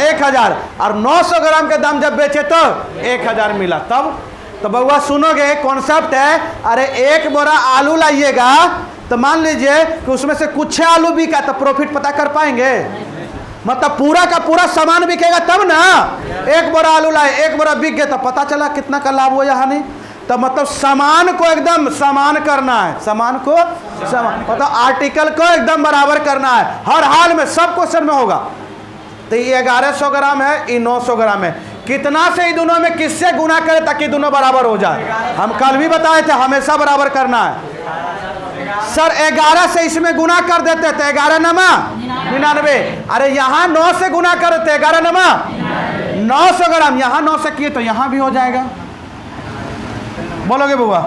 1000। और 900 ग्राम के दाम जब बेचे तो 1000 मिला। तब तो बउआ सुनोगे, कॉन्सेप्ट है। अरे एक बोरा आलू लाइएगा तो मान लीजिए कि उसमें से कुछ आलू बिका, तो प्रॉफिट पता कर पाएंगे? मतलब पूरा का पूरा सामान बिकेगा तब ना। एक बोरा आलू लाए, एक बोरा बिक गया, तो पता चला कितना का लाभ हुआ या हानि। तो मतलब सामान को एकदम समान करना है, सामान को समान, मतलब आर्टिकल को एकदम बराबर करना है हर हाल में, सब क्वेश्चन में होगा। तो ये 1100 ग्राम है, ये 900 ग्राम है। कितना से इन दोनों में किससे गुना करें ताकि दोनों बराबर हो जाए? हम कल भी बताए थे, हमेशा बराबर करना है। सर 11 से इसमें गुना कर देते थे, 11 नमा 99। अरे यहाँ 9 से गुना कर देते, 11 नमा 900 ग्राम। यहाँ 9 से किए तो यहाँ भी हो जाएगा। बोलोगे बुआ?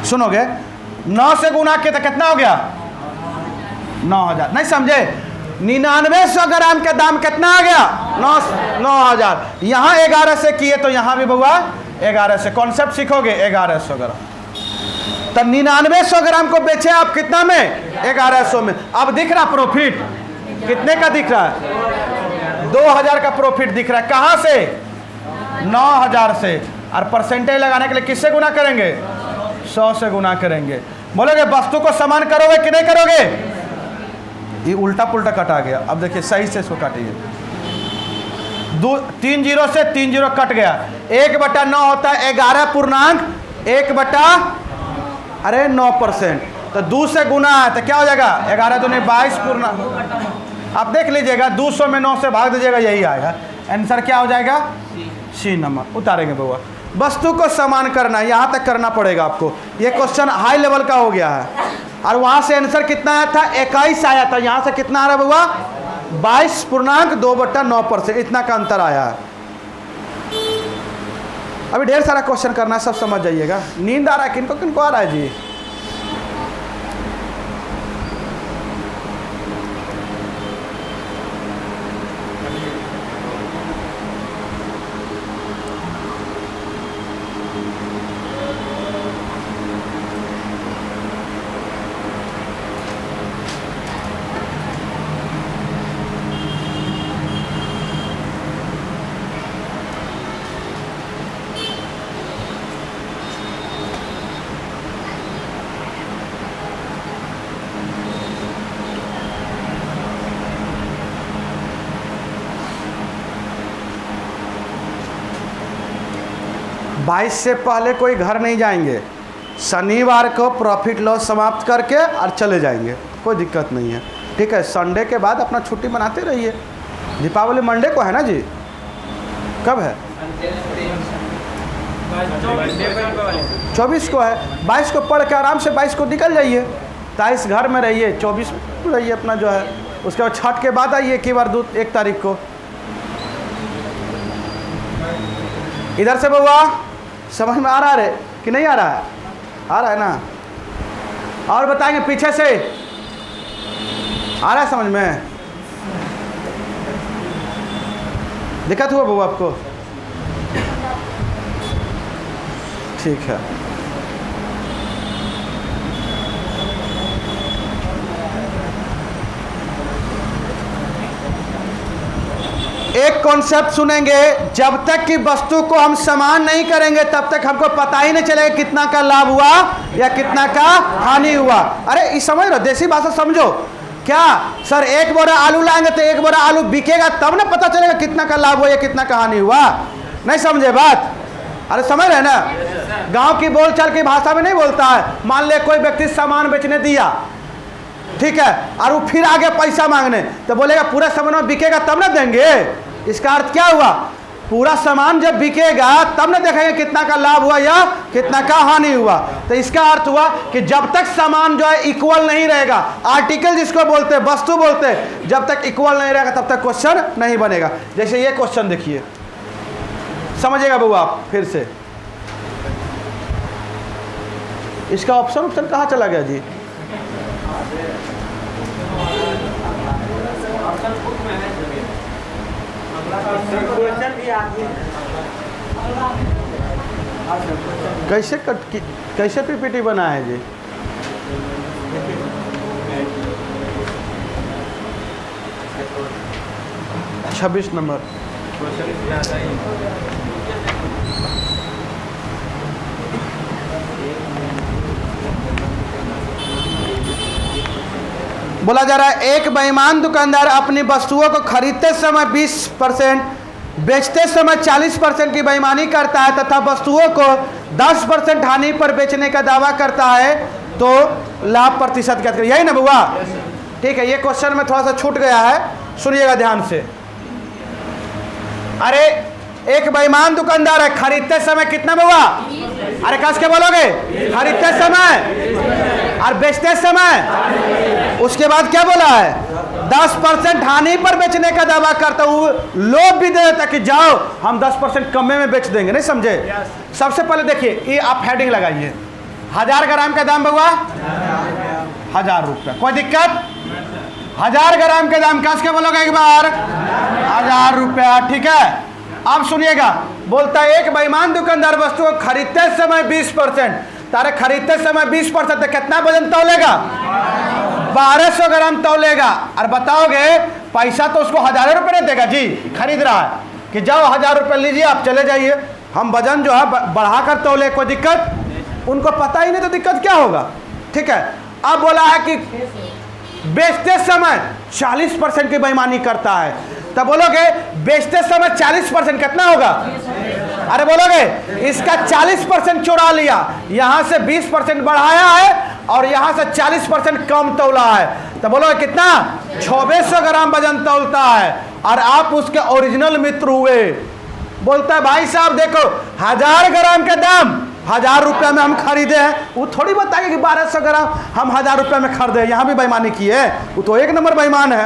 सुनोगे, 9 से गुना किए तो कितना हो गया? 9000। नहीं समझे? 9900 ग्राम के दाम कितना आ गया? 9000। यहाँ 11 से किए तो यहाँ भी बुआ 11 से। कॉन्सेप्ट सीखोगे 1100 ग्राम। तो 9900 ग्राम को बेचे आप कितना में? 1100 में। अब दिख रहा प्रॉफिट कितने का दिख रहा है? 2000 का प्रॉफिट दिख रहा है। कहाँ से? 9000 से। और परसेंटेज लगाने के लिए किससे गुना करेंगे? 100 से गुना करेंगे। बोलोगे वस्तु को समान करोगे कि नहीं करोगे? ये उल्टा पुल्टा कटा गया। अब देखिए सही से इसको काटिए। 3 जीरो से 3 जीरो कट गया। 1/9 होता है 11 पूर्णांक 9%। तो 2 से गुना है तो क्या हो जाएगा? 11 दूनी 22 पूर्णांक। आप देख लीजिएगा, 200 में 9 से भाग दीजिएगा, यही आएगा। आंसर क्या हो जाएगा? C number. उतारेंगे बउआ। वस्तु को समान करना, यहाँ तक करना पड़ेगा आपको। ये क्वेश्चन हाई लेवल का हो गया है। और वहाँ से आंसर कितना आया था? 21 आया था। यहाँ से कितना आ रहा है बउआ? 22.2/9%। इतना का अंतर आया है। अभी ढेर सारा क्वेश्चन करना है, सब समझ जाइएगा। नींद आ रहा है किनको किनको आ रहा है जी? बाईस से पहले कोई घर नहीं जाएंगे। शनिवार को प्रॉफिट लॉस समाप्त करके और चले जाएंगे, कोई दिक्कत नहीं है। ठीक है, संडे के बाद अपना छुट्टी मनाते रहिए। दीपावली मंडे को है ना जी? कब है? 24 को है। 22 को पढ़ के आराम से 22 को निकल जाइए। 23 घर में रहिए, 24 रहिए अपना जो है। उसके बाद छठ के बाद आइए की बार 1 तारीख को। इधर से बउआ समझ में आ रहा है कि नहीं आ रहा है? आ रहा है ना? और बताएंगे पीछे से आ रहा है समझ में? दिक्कत हुआ बउआ आपको? ठीक है। एक कॉन्सेप्ट सुनेंगे, जब तक कि वस्तु को हम समान नहीं करेंगे तब तक हमको पता ही नहीं चलेगा कितना का लाभ हुआ या कितना का हानि हुआ। अरे ये समझ लो, देसी भाषा समझो। क्या सर, एक बोरा आलू लाएंगे तो एक बोरा आलू बिकेगा तब ना पता चलेगा कितना का लाभ हुआ या कितना का हानि हुआ? नहीं समझे बात? अरे समझ रहे ना, गांव की बोलचाल की भाषा में नहीं बोलता है। मान ले कोई व्यक्ति सामान बेचने दिया, ठीक है, और वो फिर आगे पैसा मांगने, तो बोलेगा पूरा सामान बिकेगा तब ना देंगे। इसका अर्थ क्या हुआ? पूरा सामान जब बिकेगा तब ना देखेंगे कितना का लाभ हुआ या कितना का हानि हुआ। तो इसका अर्थ हुआ कि जब तक सामान जो है इक्वल नहीं रहेगा, आर्टिकल जिसको बोलते हैं, वस्तु बोलते हैं, जब तक इक्वल नहीं रहेगा तब तक क्वेश्चन नहीं बनेगा। जैसे ये क्वेश्चन देखिए, समझिएगा बउआ आप फिर से। इसका ऑप्शन कहाँ चला गया जी? कैसे पीपीटी बना है जी? छब्बीस नंबर। बोला जा रहा है, एक बेईमान दुकानदार अपनी वस्तुओं को खरीदते समय 20%, बेचते समय 40% की बेईमानी करता है तथा वस्तुओं को 10% हानि पर बेचने का दावा करता है, तो लाभ प्रतिशत क्या करें? यही ना बुआ? ठीक है, ये क्वेश्चन में थोड़ा सा छूट गया है, सुनिएगा ध्यान से। अरे एक बेईमान दुकानदार है, खरीदते समय कितना बुआ? अरे कस के बोलोगे? खरीदते समय और बेचते समय। उसके बाद क्या बोला है? 10% हानि पर बेचने का दावा करता हूँ। लोभ भी दे देता कि जाओ हम 10% कम में बेच देंगे। नहीं समझे? सबसे पहले देखिए, ये आप हेडिंग लगाइए, 1000 ग्राम का दाम बउआ 1000 रुपया। कोई दिक्कत? 1000 ग्राम के दाम कस के बोलोगे एक बार? 1000 रुपया। ठीक है, अब सुनिएगा, बोलता है एक बेईमान दुकानदार वस्तु को खरीदते समय 20%, तारे खरीदते समय 20% तो कितना वजन तौलेगा? 1200 ग्राम तौलेगा। और बताओगे पैसा तो उसको 1000 रुपये नहीं देगा जी, खरीद रहा है कि जाओ 1000 रुपये लीजिए आप चले जाइए, हम वजन जो है बढ़ा कर तौले। कोई दिक्कत? उनको पता ही नहीं तो दिक्कत क्या होगा? ठीक है, अब बोला है कि बेचते समय 40% की बेईमानी करता है, तब बोलोगे बेचते समय 40% कितना होगा? अरे बोलोगे इसका 40% चुरा लिया, यहाँ से 20% बढ़ाया है और यहाँ से 40% कम तौला है, तो बोलोगे कितना? 2400 ग्राम वजन तौलता है। और आप उसके ओरिजिनल मित्र हुए। बोलता है भाई साहब देखो 1000 ग्राम का दाम 1000 रुपये में हम खरीदे हैं, वो थोड़ी बताएगा कि 1200 ग्राम हम 1000 रुपये में खरीदे। यहाँ भी बेईमानी की है, वो तो एक नंबर बेईमान है।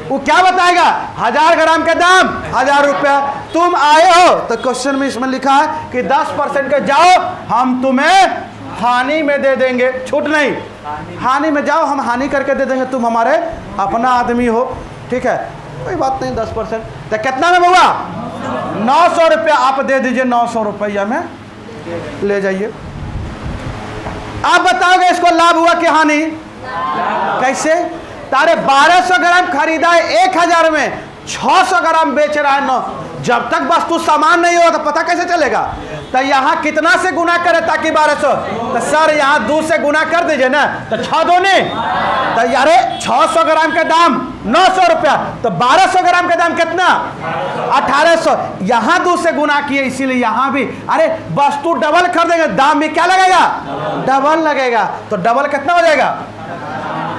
वो क्या बताएगा? 1000 ग्राम का दाम 1000 रुपया। तुम आए हो तो क्वेश्चन में इसमें लिखा है कि 10% के जाओ हम तुम्हें हानि में दे देंगे, छूट नहीं, हानि में जाओ हम हानि करके दे देंगे, तुम हमारे अपना आदमी हो। ठीक है, कोई बात नहीं, 10%। तो कितना में हुआ? 900 रुपया आप दे दीजिए, 900 रुपया में ले जाइए। आप बताओगे इसको लाभ हुआ कि हानि? कैसे? तारे 1200 ग्राम खरीदा है 1000 में, 600 ग्राम बेच रहा है 9। जब तक वस्तु सामान नहीं हो तो पता कैसे चलेगा? तो यहाँ कितना से गुना करे ताकि 1200? तो सर यहाँ 2 से गुना कर दीजिए ना, तो 6 दूनी, तो यार 600 ग्राम का दाम 900 रुपया, तो 1200 ग्राम का दाम कितना? 1800। यहाँ 2 से गुना किए, इसीलिए यहाँ भी। अरे वस्तु डबल कर देंगे, दाम भी क्या लगेगा? डबल लगेगा। तो डबल कितना हो जाएगा?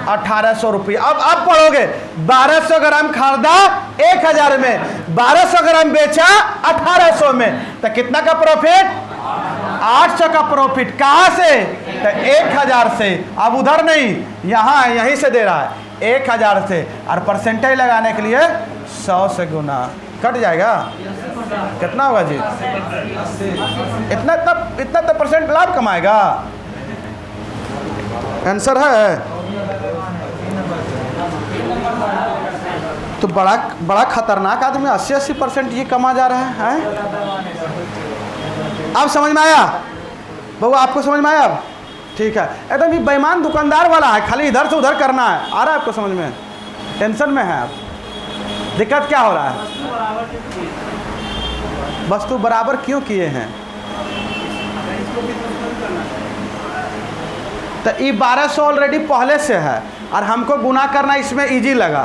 1800 रुपये। अब पढ़ोगे 1200 ग्राम खरीदा 1000 में, 1200 ग्राम बेचा 1800 में, तो कितना का प्रॉफिट? 800 का प्रॉफिट। कहाँ से? तो 1000 से। अब उधर नहीं, यहाँ यहीं से दे रहा है 1000 से, और परसेंटेज लगाने के लिए 100 से गुना कट जाएगा। कितना होगा जी? इतना तो परसेंट लाभ कमाएगा। आंसर है तो बड़ा खतरनाक आदमी 80% ये कमा जा रहा है। अब समझ में आया बउआ? आपको समझ में आया अब? ठीक है, एकदम ये बेईमान दुकानदार वाला है, खाली इधर से उधर करना है। आ रहा है आपको समझ में? टेंशन में है आप? दिक्कत क्या हो रहा है? वस्तु बराबर क्यों किए हैं? तो ये 1200 ऑलरेडी पहले से है और हमको गुना करना इसमें इजी लगा,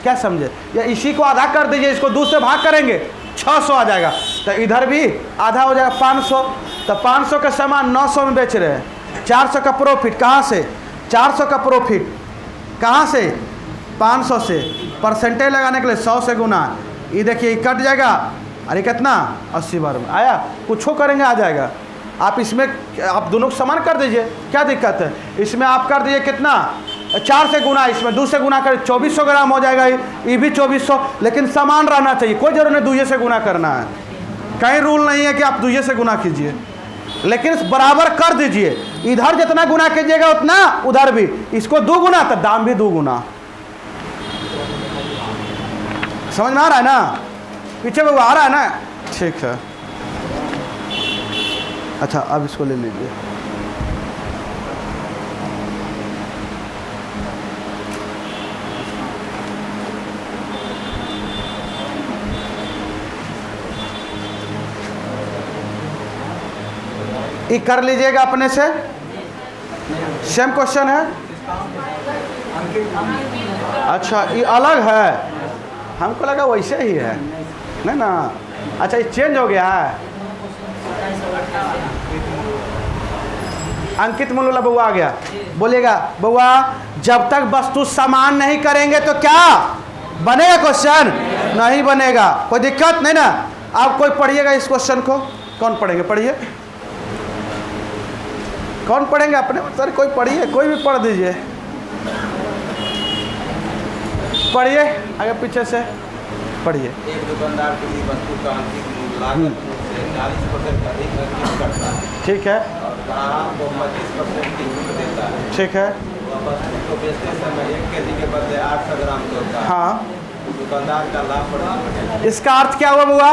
क्या समझे? या इसी को आधा कर दीजिए, इसको 2 से भाग करेंगे 600 आ जाएगा, तो इधर भी आधा हो जाएगा 500। तो 500 का सामान 900 में बेच रहे हैं, 400 का प्रॉफिट कहाँ से? 400 का प्रॉफिट कहाँ से? 500 से। परसेंटेज लगाने के लिए 100 से गुना, ये देखिए कट जाएगा। अरे कितना? 80 बार में आया, कुछ करेंगे आ जाएगा। आप इसमें आप दोनों को समान कर दीजिए, क्या दिक्कत है? इसमें आप कर दीजिए कितना? 4 से गुना, इसमें 2 से गुना कर 2400 ग्राम हो जाएगा, ये भी 2400। लेकिन समान रहना चाहिए, कोई जरूर नहीं 2 से गुना करना है, कहीं रूल नहीं है कि आप 2 से गुना कीजिए, लेकिन बराबर कर दीजिए। इधर जितना गुना कीजिएगा उतना उधर भी, इसको 2 गुना तो दाम भी 2 गुना। समझ में आ रहा है ना? पीछे वो आ रहा है ना? ठीक है, अच्छा अब इसको ले लीजिए। ये कर लीजिएगा अपने से, सेम क्वेश्चन है। अच्छा ये अलग है, हमको लगा वैसे ही है, नहीं ना? अच्छा ये चेंज हो गया है। अंकित मूल बउआ आ गया, बोलिएगा बउआ जब तक वस्तु समान नहीं करेंगे तो क्या बनेगा? क्वेश्चन नहीं बनेगा, कोई दिक्कत नहीं ना? आप कोई पढ़िएगा इस क्वेश्चन को, कौन पढ़ेंगे? पढ़िए, कौन पढ़ेंगे? अपने सर कोई पढ़िए, कोई भी पढ़ दीजिए, पढ़िए आगे पीछे से पढ़िए। एक दुकानदार किसी वस्तु का अंकित मूल्य लागत से 40% अधिक अंकित करता है, ठीक है, और ग्राहक को 25% की छूट देता है। ठीक है, वह वस्तु को बेचते समय 1 केजी के बदले 800 ग्राम जोड़ता है। हाँ, दुकानदार का लाभ बढ़ता है। इसका अर्थ क्या हुआ बुआ?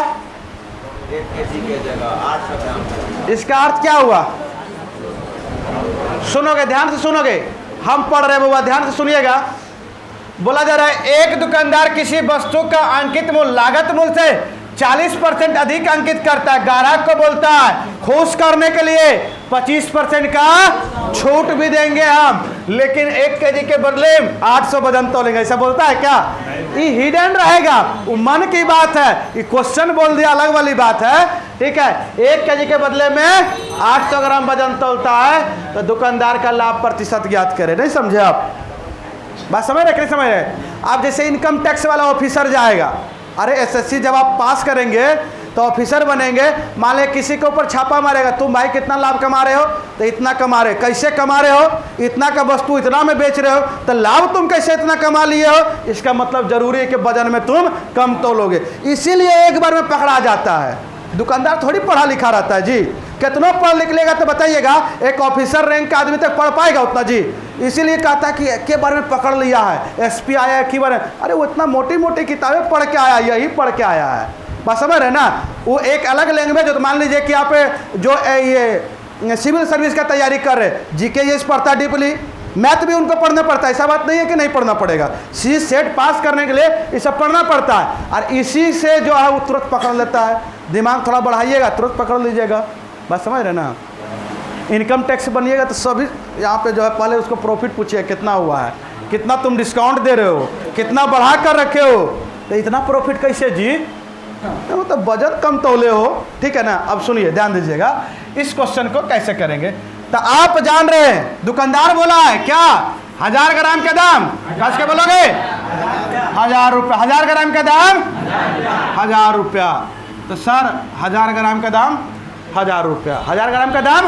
1 केजी के जगह 800 ग्राम। इसका अर्थ क्या हुआ? सुनोगे, ध्यान से सुनोगे, हम पढ़ रहे बुआ, ध्यान से सुनिएगा। बोला जा रहा है एक दुकानदार किसी वस्तु का अंकित मूल्य लागत मूल्य से 40% अधिक अंकित करता है, ग्राहक को बोलता है खुश करने के लिए 25% का छूट भी देंगे हम, लेकिन 1 केजी के बदले 800 वजन तोलेंगे, ऐसा बोलता है क्या? ये हिडन रहेगा, वो मन की बात है, ये क्वेश्चन बोल दिया अलग वाली बात है, ठीक है। 1 केजी के बदले में 800 ग्राम वजन तोलता है, तो दुकानदार का लाभ प्रतिशत ज्ञात करें। नहीं समझे आप? बात समझ रहे कि नहीं समझ रहे? आप जैसे इनकम टैक्स वाला ऑफिसर जाएगा, अरे एसएससी जब आप पास करेंगे तो ऑफिसर बनेंगे, मान ले किसी के ऊपर छापा मारेगा, तुम भाई कितना लाभ कमा रहे हो? तो इतना कमा रहे। कैसे कमा रहे हो? इतना का वस्तु इतना में बेच रहे हो, तो लाभ तुम कैसे इतना कमा लिए हो? इसका मतलब जरूरी है कि वजन में तुम कम तोलोगे, इसीलिए एक बार में पकड़ा जाता है। दुकानदार थोड़ी पढ़ा लिखा रहता है जी, कितना पढ़ लिख लेगा तो बताइएगा, एक ऑफिसर रैंक का आदमी तक पढ़ पाएगा उतना जी? इसीलिए कहता है कि के बारे में पकड़ लिया है, एसपी आया है कि बारे, अरे वो इतना मोटी मोटी किताबें पढ़ के आया, यही पढ़ के आया है। बस समझ रहे ना? वो एक अलग लैंग्वेज हो, तो मान लीजिए कि आप जो ये सिविल सर्विस का तैयारी कर रहे, जीके ये पढ़ता डीपली, मैथ भी उनको पढ़ना पड़ता है, ऐसा बात नहीं है कि नहीं पढ़ना पड़ेगा। सी सेट पास करने के लिए ये सब पढ़ना पड़ता है, और इसी से जो है वो तुरंत पकड़ लेता है। दिमाग थोड़ा बढ़ाइएगा, तुरंत पकड़ लीजिएगा। बात समझ रहे ना? इनकम टैक्स बनिएगा तो सभी यहाँ पे जो है पहले उसको प्रॉफिट पूछिए कितना हुआ है, कितना तुम डिस्काउंट दे रहे हो, कितना बढ़ा कर रखे हो, तो इतना प्रॉफिट कैसे जी? तो मतलब बजट कम तोले हो, ठीक है ना? अब सुनिए, ध्यान दीजिएगा, इस क्वेश्चन को कैसे करेंगे। तो आप जान रहे हैं दुकानदार बोला है क्या 1000 ग्राम का दाम, कस के बोलोगे 1000 रुपया, 1000 ग्राम का दाम 1000 रुपया। तो सर 1000 ग्राम का दाम 1000 रुपया, 1000 ग्राम का दाम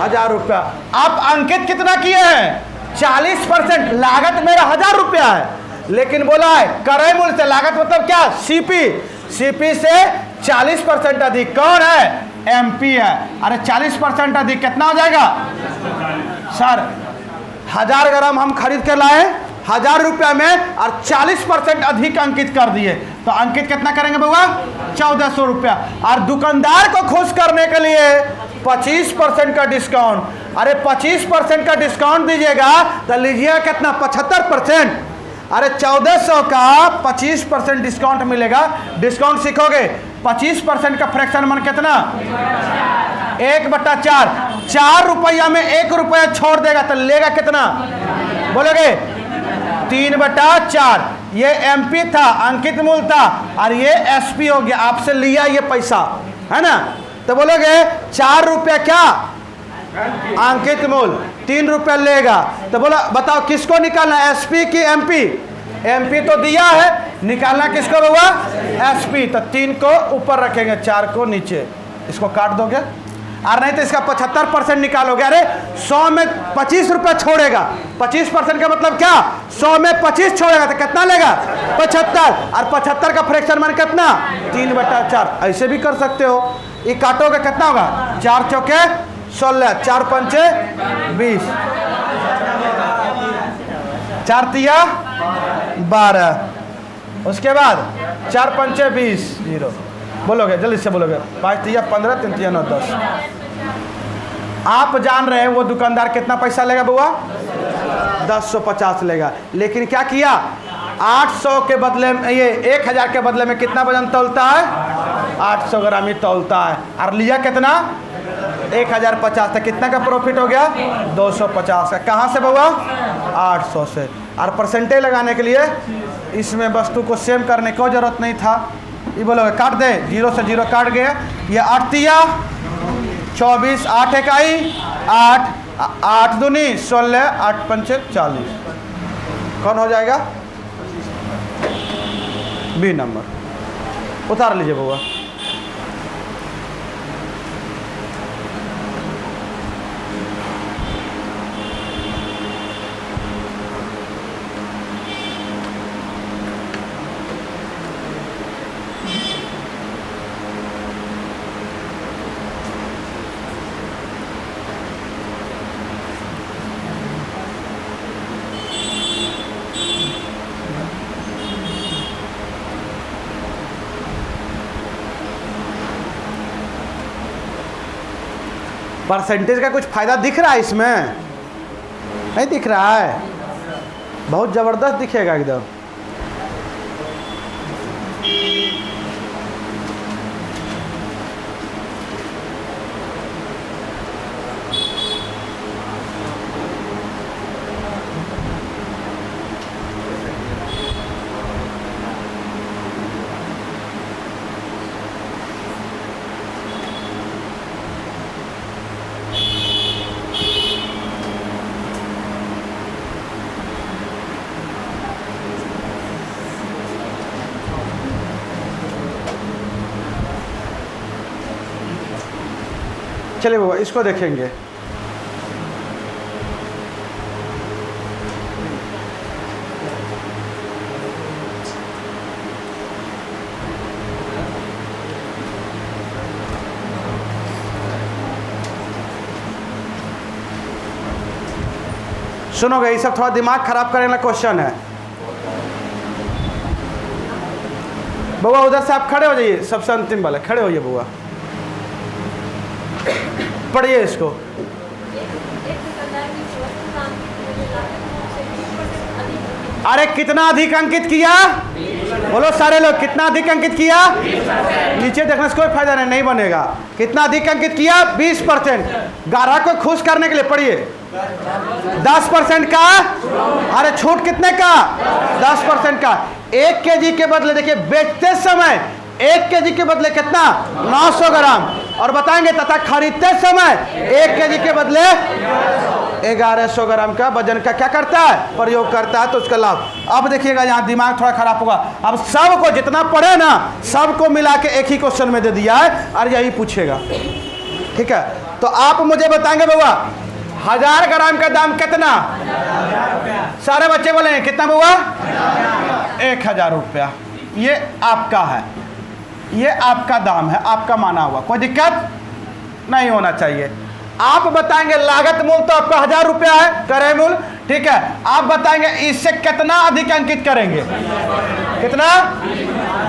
1000 रुपया। आप अंकित कितना किए हैं? 40%। लागत मेरा 1000 रुपया है, लेकिन बोला है क्रय मूल्य से, लागत मतलब क्या? सीपी, सीपी से 40% अधिक कौन है? एमपी है। अरे 40% अधिक कितना हो जाएगा सर? 1000 ग्राम हम खरीद कर लाए 1000 रुपया में, और 40% अधिक अंकित कर दिए, तो अंकित कितना करेंगे बाबा? 1400 रुपया। और दुकानदार को खुश करने के लिए 25% का डिस्काउंट। अरे 25% का डिस्काउंट दीजिएगा तो लीजिएगा कितना? 75%। अरे 1400 का 25% डिस्काउंट मिलेगा। डिस्काउंट सीखोगे 25% का फ्रैक्शन मन कितना 1/4। 4 रुपया में 1 रुपया छोड़ देगा तो लेगा कितना बोलोगे 3/4। ये एमपी था, अंकित मूल था, और ये एसपी हो गया, आपसे लिया ये पैसा है ना। तो बोलोगे 4 रुपया क्या अंकित मूल, 3 रुपया लेगा। तो बोला बताओ किसको निकालना, एसपी की एमपी। एमपी तो दिया है, निकालना किसको हुआ एसपी। तो 3 को ऊपर रखेंगे, 4 को नीचे। इसको काट दोगे और नहीं तो इसका 75% निकालोगे। अरे 100 में 25 रुपया छोड़ेगा, 25% का मतलब क्या 100 में 25 छोड़ेगा तो कितना लेगा 75, और 75 का फ्रैक्शन मान कितना 3/4। ऐसे भी कर सकते हो, ये काटोगे कितना होगा 4 चौके 16, 4 पंचे 20, 4 तिया 12, उसके बाद 4 पंचे 20, 0 बोलोगे जल्दी से बोलोगे, 5 तिया 15, 3 तिया 9 10। आप जान रहे हैं वो दुकानदार कितना पैसा लेगा बुआ 1050 लेगा, लेकिन क्या किया 800 के बदले में, ये 1000 के बदले में कितना वजन तौलता है 800 ग्राम ही तौलता है, और लिया कितना 1050। तो कितना का प्रॉफिट हो गया 250 का। कहाँ से बुआ 800 से। और परसेंटेज लगाने के लिए इसमें वस्तु को सेम करने की जरूरत नहीं था। ये बोलोगे काट दे, 0 से 0 काट गए। ये 8 तिया 24, 8 इकाई 8, 8 दूनी 16, 8 पंचे 40। कौन हो जाएगा बी नंबर। उतार लीजिए बुआ। परसेंटेज का कुछ फायदा दिख रहा है इसमें, नहीं दिख रहा है, बहुत जबरदस्त दिखेगा एकदम। चलिए बाबा इसको देखेंगे। सुनोगे, ये सब थोड़ा दिमाग खराब करने वाला क्वेश्चन है। बाबा उधर से आप खड़े हो जाइए, सबसे अंतिम वाले खड़े होइए बुआ, पढ़िए इसको। अरे कितना अधिक अंकित किया बोलो सारे लोग, कितना अधिक अंकित किया, नीचे देखने से कोई फायदा नहीं बनेगा। कितना अधिक अंकित किया 20%। ग्राहक को खुश करने के लिए पढ़िए 10% का, अरे छूट कितने का 10% का। 1 kg के बदले देखिए बेचते समय 1 kg के बदले कितना 900 ग्राम, और बताएंगे तथा खरीदते समय 1 kg के बदले 1100 ग्राम का वजन का क्या करता है प्रयोग करता है, तो उसका लाभ। अब देखिएगा यहाँ दिमाग थोड़ा खराब होगा। अब सबको जितना पढ़े ना सबको मिला के एक ही क्वेश्चन में दे दिया है और यही पूछेगा, ठीक है। तो आप मुझे बताएंगे बाबा 1000 ग्राम का दाम कितना, सारे बच्चे बोले कितना बाबा 1000 रुपया। ये आपका है, ये आपका दाम है, आपका माना हुआ, कोई दिक्कत नहीं होना चाहिए। आप बताएंगे लागत मूल तो आपका 1000 रुपया है क्रय मूल, ठीक है। आप बताएंगे इससे कितना अधिक अंकित करेंगे, कितना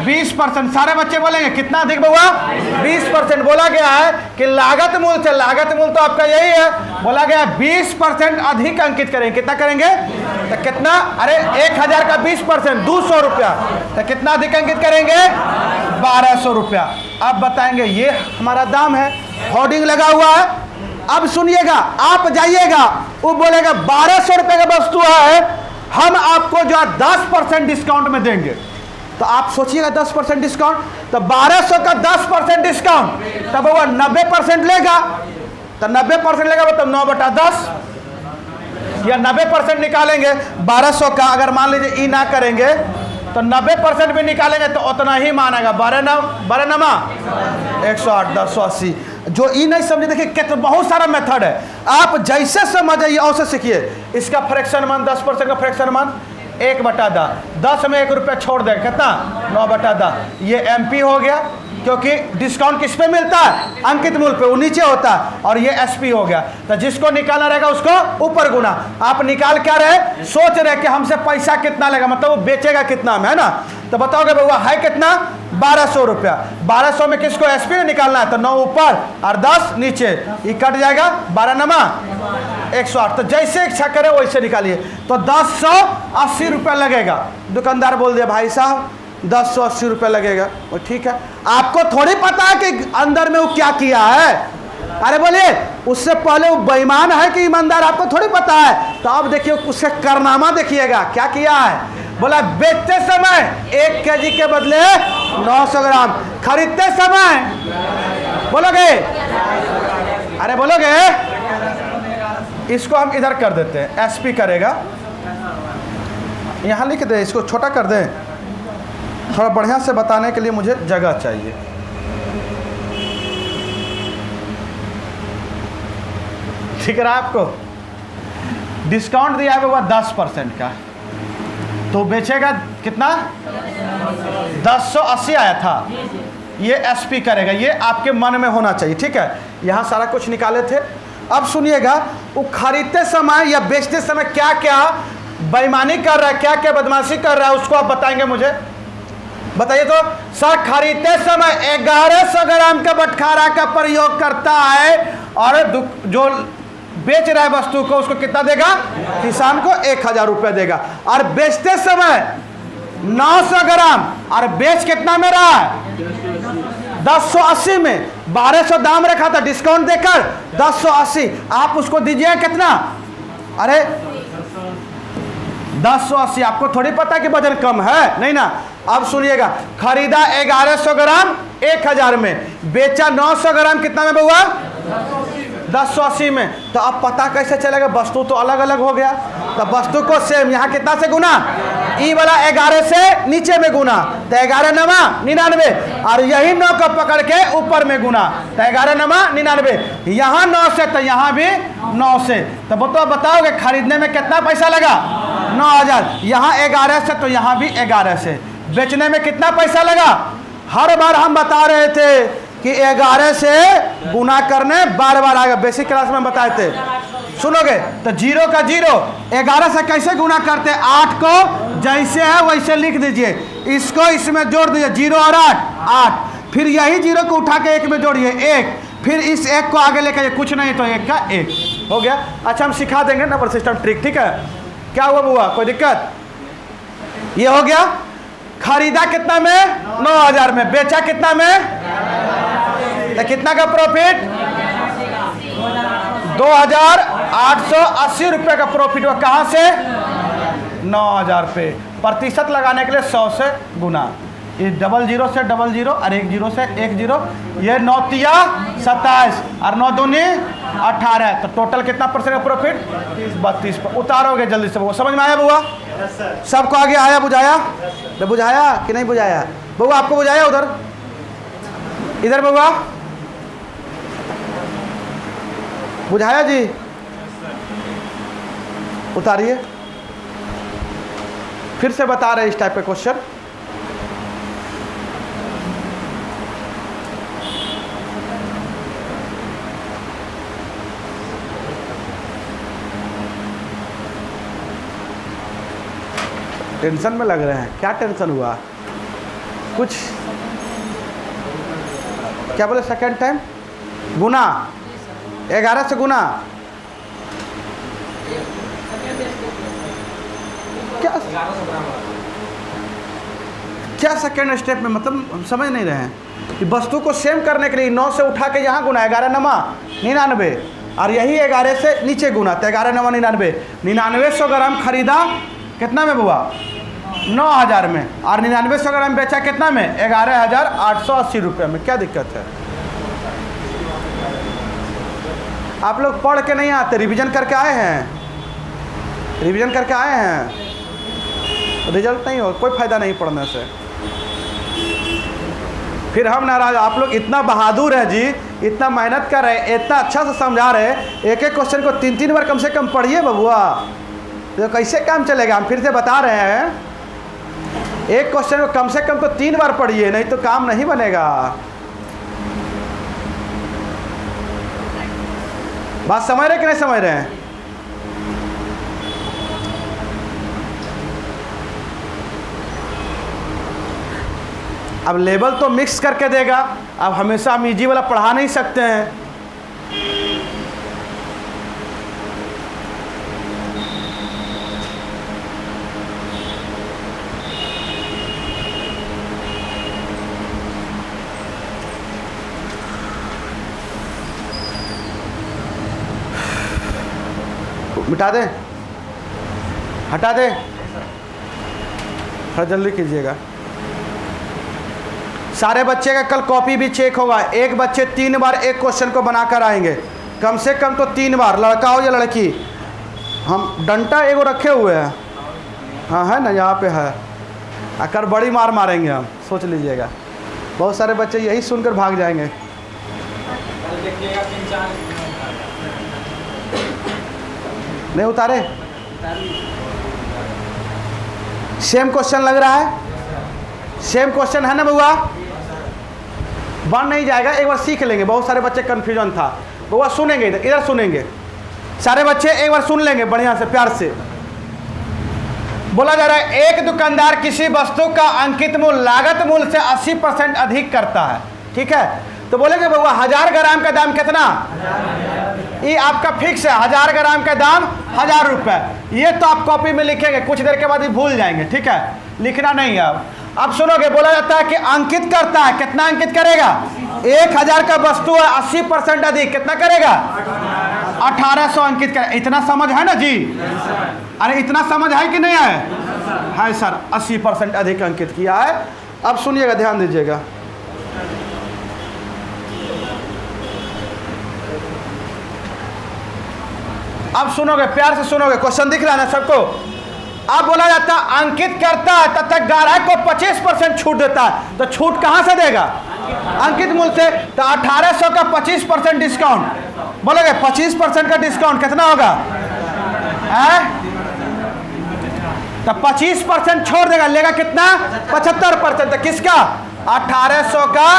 20%। सारे बच्चे बोलेंगे कितना अधिक बउआ? 20%। बोला गया है कि लागत मूल्य से, लागत मूल्य तो आपका यही है, बोला गया 20% अधिक अंकित करेंगे। कितना करेंगे? तो कितना? अरे 1000 का 20% 200 रुपया, तो कितना अधिक अंकित करेंगे? 1200 रुपया। अब बताएंगे ये हमारा दाम है, होर्डिंग लगा हुआ है। अब सुनिएगा, आप जाइएगा, वो बोलेगा 1200 रुपये का वस्तु है, हम आपको जो है 10% डिस्काउंट में देंगे। तो आप सोचिएगा 10% डिस्काउंट, तो 1200 का 10% डिस्काउंट, तब वो 90% लेगा। तो 90% लेगा मतलब 9/10, या 90% निकालेंगे 1200 का। अगर मान लीजिए ई ना करेंगे तो 90% भी निकालेंगे तो उतना ही मानेगा। 12 नमा 108, 1080। जो ई नहीं समझे, देखिए कितना बहुत सारा मेथड है, आप जैसे समझिए वैसे सीखिए। इसका फ्रैक्शन मान 10% का फ्रैक्शन मान 1/10, 10 में 1 रुपया छोड़ देगा, कितना? 9/10। ये MP हो गया, क्योंकि डिस्काउंट किस पे मिलता है? अंकित मूल्य पे, वो नीचे होता है। और ये SP हो गया। तो जिसको निकालना रहेगा उसको ऊपर गुना। आप निकाल क्या रहे? सोच रहे कि हमसे पैसा कितना लेगा, मतलब वो बेचेगा कितना में, है ना? तो बताओगे भैया है कितना? 1200 रुपया। 1200 में किसको SP में निकालना है? तो 9 ऊपर और 10 नीचे, ये कट जाएगा 12 नमा 108। तो जैसे इच्छा करे वैसे निकालिए। तो 1080 रुपया लगेगा। दुकानदार बोल दिया भाई साहब 1080 रुपये लगेगा। वो ठीक है, आपको थोड़ी पता है कि अंदर में वो क्या किया है। अरे बोलिए, उससे पहले वो बेईमान है कि ईमानदार, आपको थोड़ी पता है। तो अब देखिए उसका कारनामा देखिएगा क्या किया है। बोला बेचते समय 1 kg के बदले 900 ग्राम, खरीदते समय बोलोगे, अरे बोलोगे, इसको हम इधर कर देते हैं, SP करेगा, यहाँ लिख दे, इसको छोटा कर दें, थोड़ा बढ़िया से बताने के लिए मुझे जगह चाहिए। ठीक है आपको? डिस्काउंट दिया है वो 10% का, तो बेचेगा कितना? 1080 आया था, ये SP करेगा। ये आपके मन में होना चाहिए, ठीक है? यहाँ सारा कुछ निकाले थे। अब सुनिएगा, वो खरीदते समय या बेचते समय क्या क्या बेईमानी कर रहा है, क्या क्या बदमाशी कर रहा है, उसको आप बताएंगे मुझे। बताइए तो। सर खरीदते समय 1100 ग्राम का बटखारा का प्रयोग करता है, और जो बेच रहा है वस्तु को उसको कितना देगा? किसान को 1000 रुपये देगा। और बेचते समय 900 ग्राम, और बेच कितना में रहा है? 1080 में। 1200 दाम रखा था, डिस्काउंट देकर 1080। आप उसको दीजिए कितना? अरे 1080। आपको थोड़ी पता कि वजन कम है, नहीं ना? अब सुनिएगा, खरीदा 1100 ग्राम 1000 में, बेचा 900 ग्राम कितना में हुआ? 1080 में। तो अब पता कैसे चलेगा? वस्तु तो अलग अलग हो गया, तो वस्तु को सेम यहाँ कितना से गुना? ई वाला 11 से नीचे में गुना, तो 11 नमा 99, और यही 9 को पकड़ के ऊपर में गुना, तो 11 नमा 99। यहाँ 9 से तो यहाँ भी 9 से, तो बताओगे खरीदने में कितना पैसा लगा? 9000। यहाँ 11 से तो यहाँ भी 11 से। बेचने में कितना पैसा लगा? हर बार हम बता रहे थे कि 11 से गुना करने बार बार आएगा, बेसिक क्लास में बताए थे, सुनोगे? तो 0 का 0, 11 से कैसे गुना करते? 8 को जैसे है वैसे लिख दीजिए, इसको इसमें जोड़ दीजिए, 0 और 8, फिर यही 0 को उठा के 1 में जोड़िए 1, फिर इस 1 को आगे लेकर, कुछ नहीं तो 1 का 1 हो गया। अच्छा, हम सिखा देंगे नंबर सिस्टम ट्रिक, ठीक है? क्या हुआ बुआ, कोई दिक्कत? ये हो गया। खरीदा कितना में? 9000 में। बेचा कितना में? तो कितना का प्रॉफिट? 2880 रुपये का प्रॉफिट हुआ। कहाँ से? 9000 पे। प्रतिशत लगाने के लिए 100 से गुना, ये 00 से 00 और 10 से 10, ये 9 तिया 27 और 9 दूनी 18, तो टोटल कितना परसेंट का प्रॉफिट? 32। उतारोगे जल्दी से। वो समझ में आया बुआ? सबको आगे आया? बुझाया? तो बुझाया कि नहीं बुझाया? बुआ आपको बुझाया? उधर इधर बुआ बुझाया जी? उतारिए। फिर से बता रहे इस टाइप के क्वेश्चन। टेंशन में लग रहे हैं, क्या टेंशन हुआ? कुछ क्या बोले सेकंड टाइम गुना 11 से गुना क्या सेकेंड स्टेप में, मतलब हम समझ नहीं रहे हैं कि वस्तु को सेम करने के लिए 9 से उठा के यहाँ गुना 11 नमा 99 और यही 11 से नीचे गुना तो 11 नमा 99 9900 ग्राम खरीदा कितना में बुआ 9000 में और 9900 ग्राम बेचा कितना में 11880 रुपये में। क्या दिक्कत है? आप लोग पढ़ के नहीं आते, रिवीजन करके आए हैं, रिवीजन करके आए हैं, रिजल्ट नहीं हो, कोई फ़ायदा नहीं पढ़ने से। फिर हम नाराज, आप लोग इतना बहादुर है जी, इतना मेहनत कर रहे, इतना अच्छा से समझा रहे, एक एक क्वेश्चन को 3-3 बार कम से कम पढ़िए बबुआ, तो कैसे काम चलेगा? हम फिर से बता रहे हैं, एक क्वेश्चन को कम से कम तो 3 बार पढ़िए, नहीं तो काम नहीं बनेगा। बात समझ रहे कि नहीं समझ रहे हैं? अब लेवल तो मिक्स करके देगा, अब हमेशा हम इजी वाला पढ़ा नहीं सकते हैं। मिटा दें, हटा दें, थोड़ा जल्दी कीजिएगा। सारे बच्चे का कल कॉपी भी चेक होगा। एक बच्चे 3 बार एक क्वेश्चन को बनाकर आएंगे, कम से कम तो 3 बार, लड़का हो या लड़की। हम डंटा एगो रखे हुए हैं, हाँ है ना, यहाँ पे है, अगर बड़ी मार मारेंगे हम, सोच लीजिएगा। बहुत सारे बच्चे यही सुनकर भाग जाएंगे। नहीं उतारे? सेम क्वेश्चन लग रहा है, सेम क्वेश्चन है ना बउआ? बन नहीं जाएगा, एक बार सीख लेंगे। बहुत सारे बच्चे कन्फ्यूजन था, बउआ सुनेंगे, इधर सुनेंगे, सारे बच्चे एक बार सुन लेंगे बढ़िया से, प्यार से। बोला जा रहा है एक दुकानदार किसी वस्तु का अंकित मूल्य लागत मूल्य से 80% अधिक करता है, ठीक है? तो बोलेंगे बउआ 1000 ग्राम का दाम कितना? ये आपका फिक्स है, 1000 ग्राम का दाम 1000 रुपये। ये तो आप कॉपी में लिखेंगे, कुछ देर के बाद ही भूल जाएंगे, ठीक है? लिखना नहीं है। अब सुनोगे, बोला जाता है कि अंकित करता है, कितना अंकित करेगा? 1000 का वस्तु है, 80% अधिक कितना करेगा? 1800 अंकित करेगा। इतना समझ है ना जी? अरे इतना समझ है कि नहीं है? है सर, 80% अधिक अंकित किया है। अब सुनिएगा, ध्यान दीजिएगा। अब सुनोगे, प्यार से सुनोगे, क्वेश्चन दिख रहा है ना सबको? अब बोला जाता है अंकित करता है तब तक ग्राहक को 25% छूट देता है। तो छूट कहां से देगा? अंकित मूल्य से। तो 1800 का 25% डिस्काउंट, बोलोगे 25% का डिस्काउंट कितना होगा? तो 25% छोड़ देगा, लेगा कितना? 75%। तो किसका? 1800 का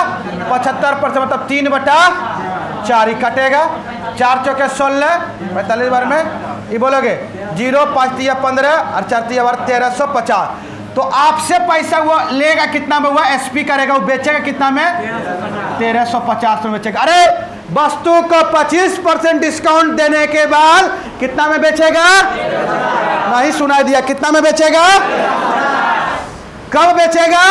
75%, मतलब 3/4 ही कटेगा। 4 चौके 16, 45 बार में ये बोलोगे 0, 5 तिया 15 और 4 तिया 1350। तो आपसे पैसा वो लेगा कितना में? हुआ एसपी करेगा, वो बेचेगा कितना में? 1350 में बेचेगा। अरे वस्तु को 25% डिस्काउंट देने के बाद कितना में बेचेगा? नहीं सुनाई दिया, कितना में बेचेगा? कब बेचेगा?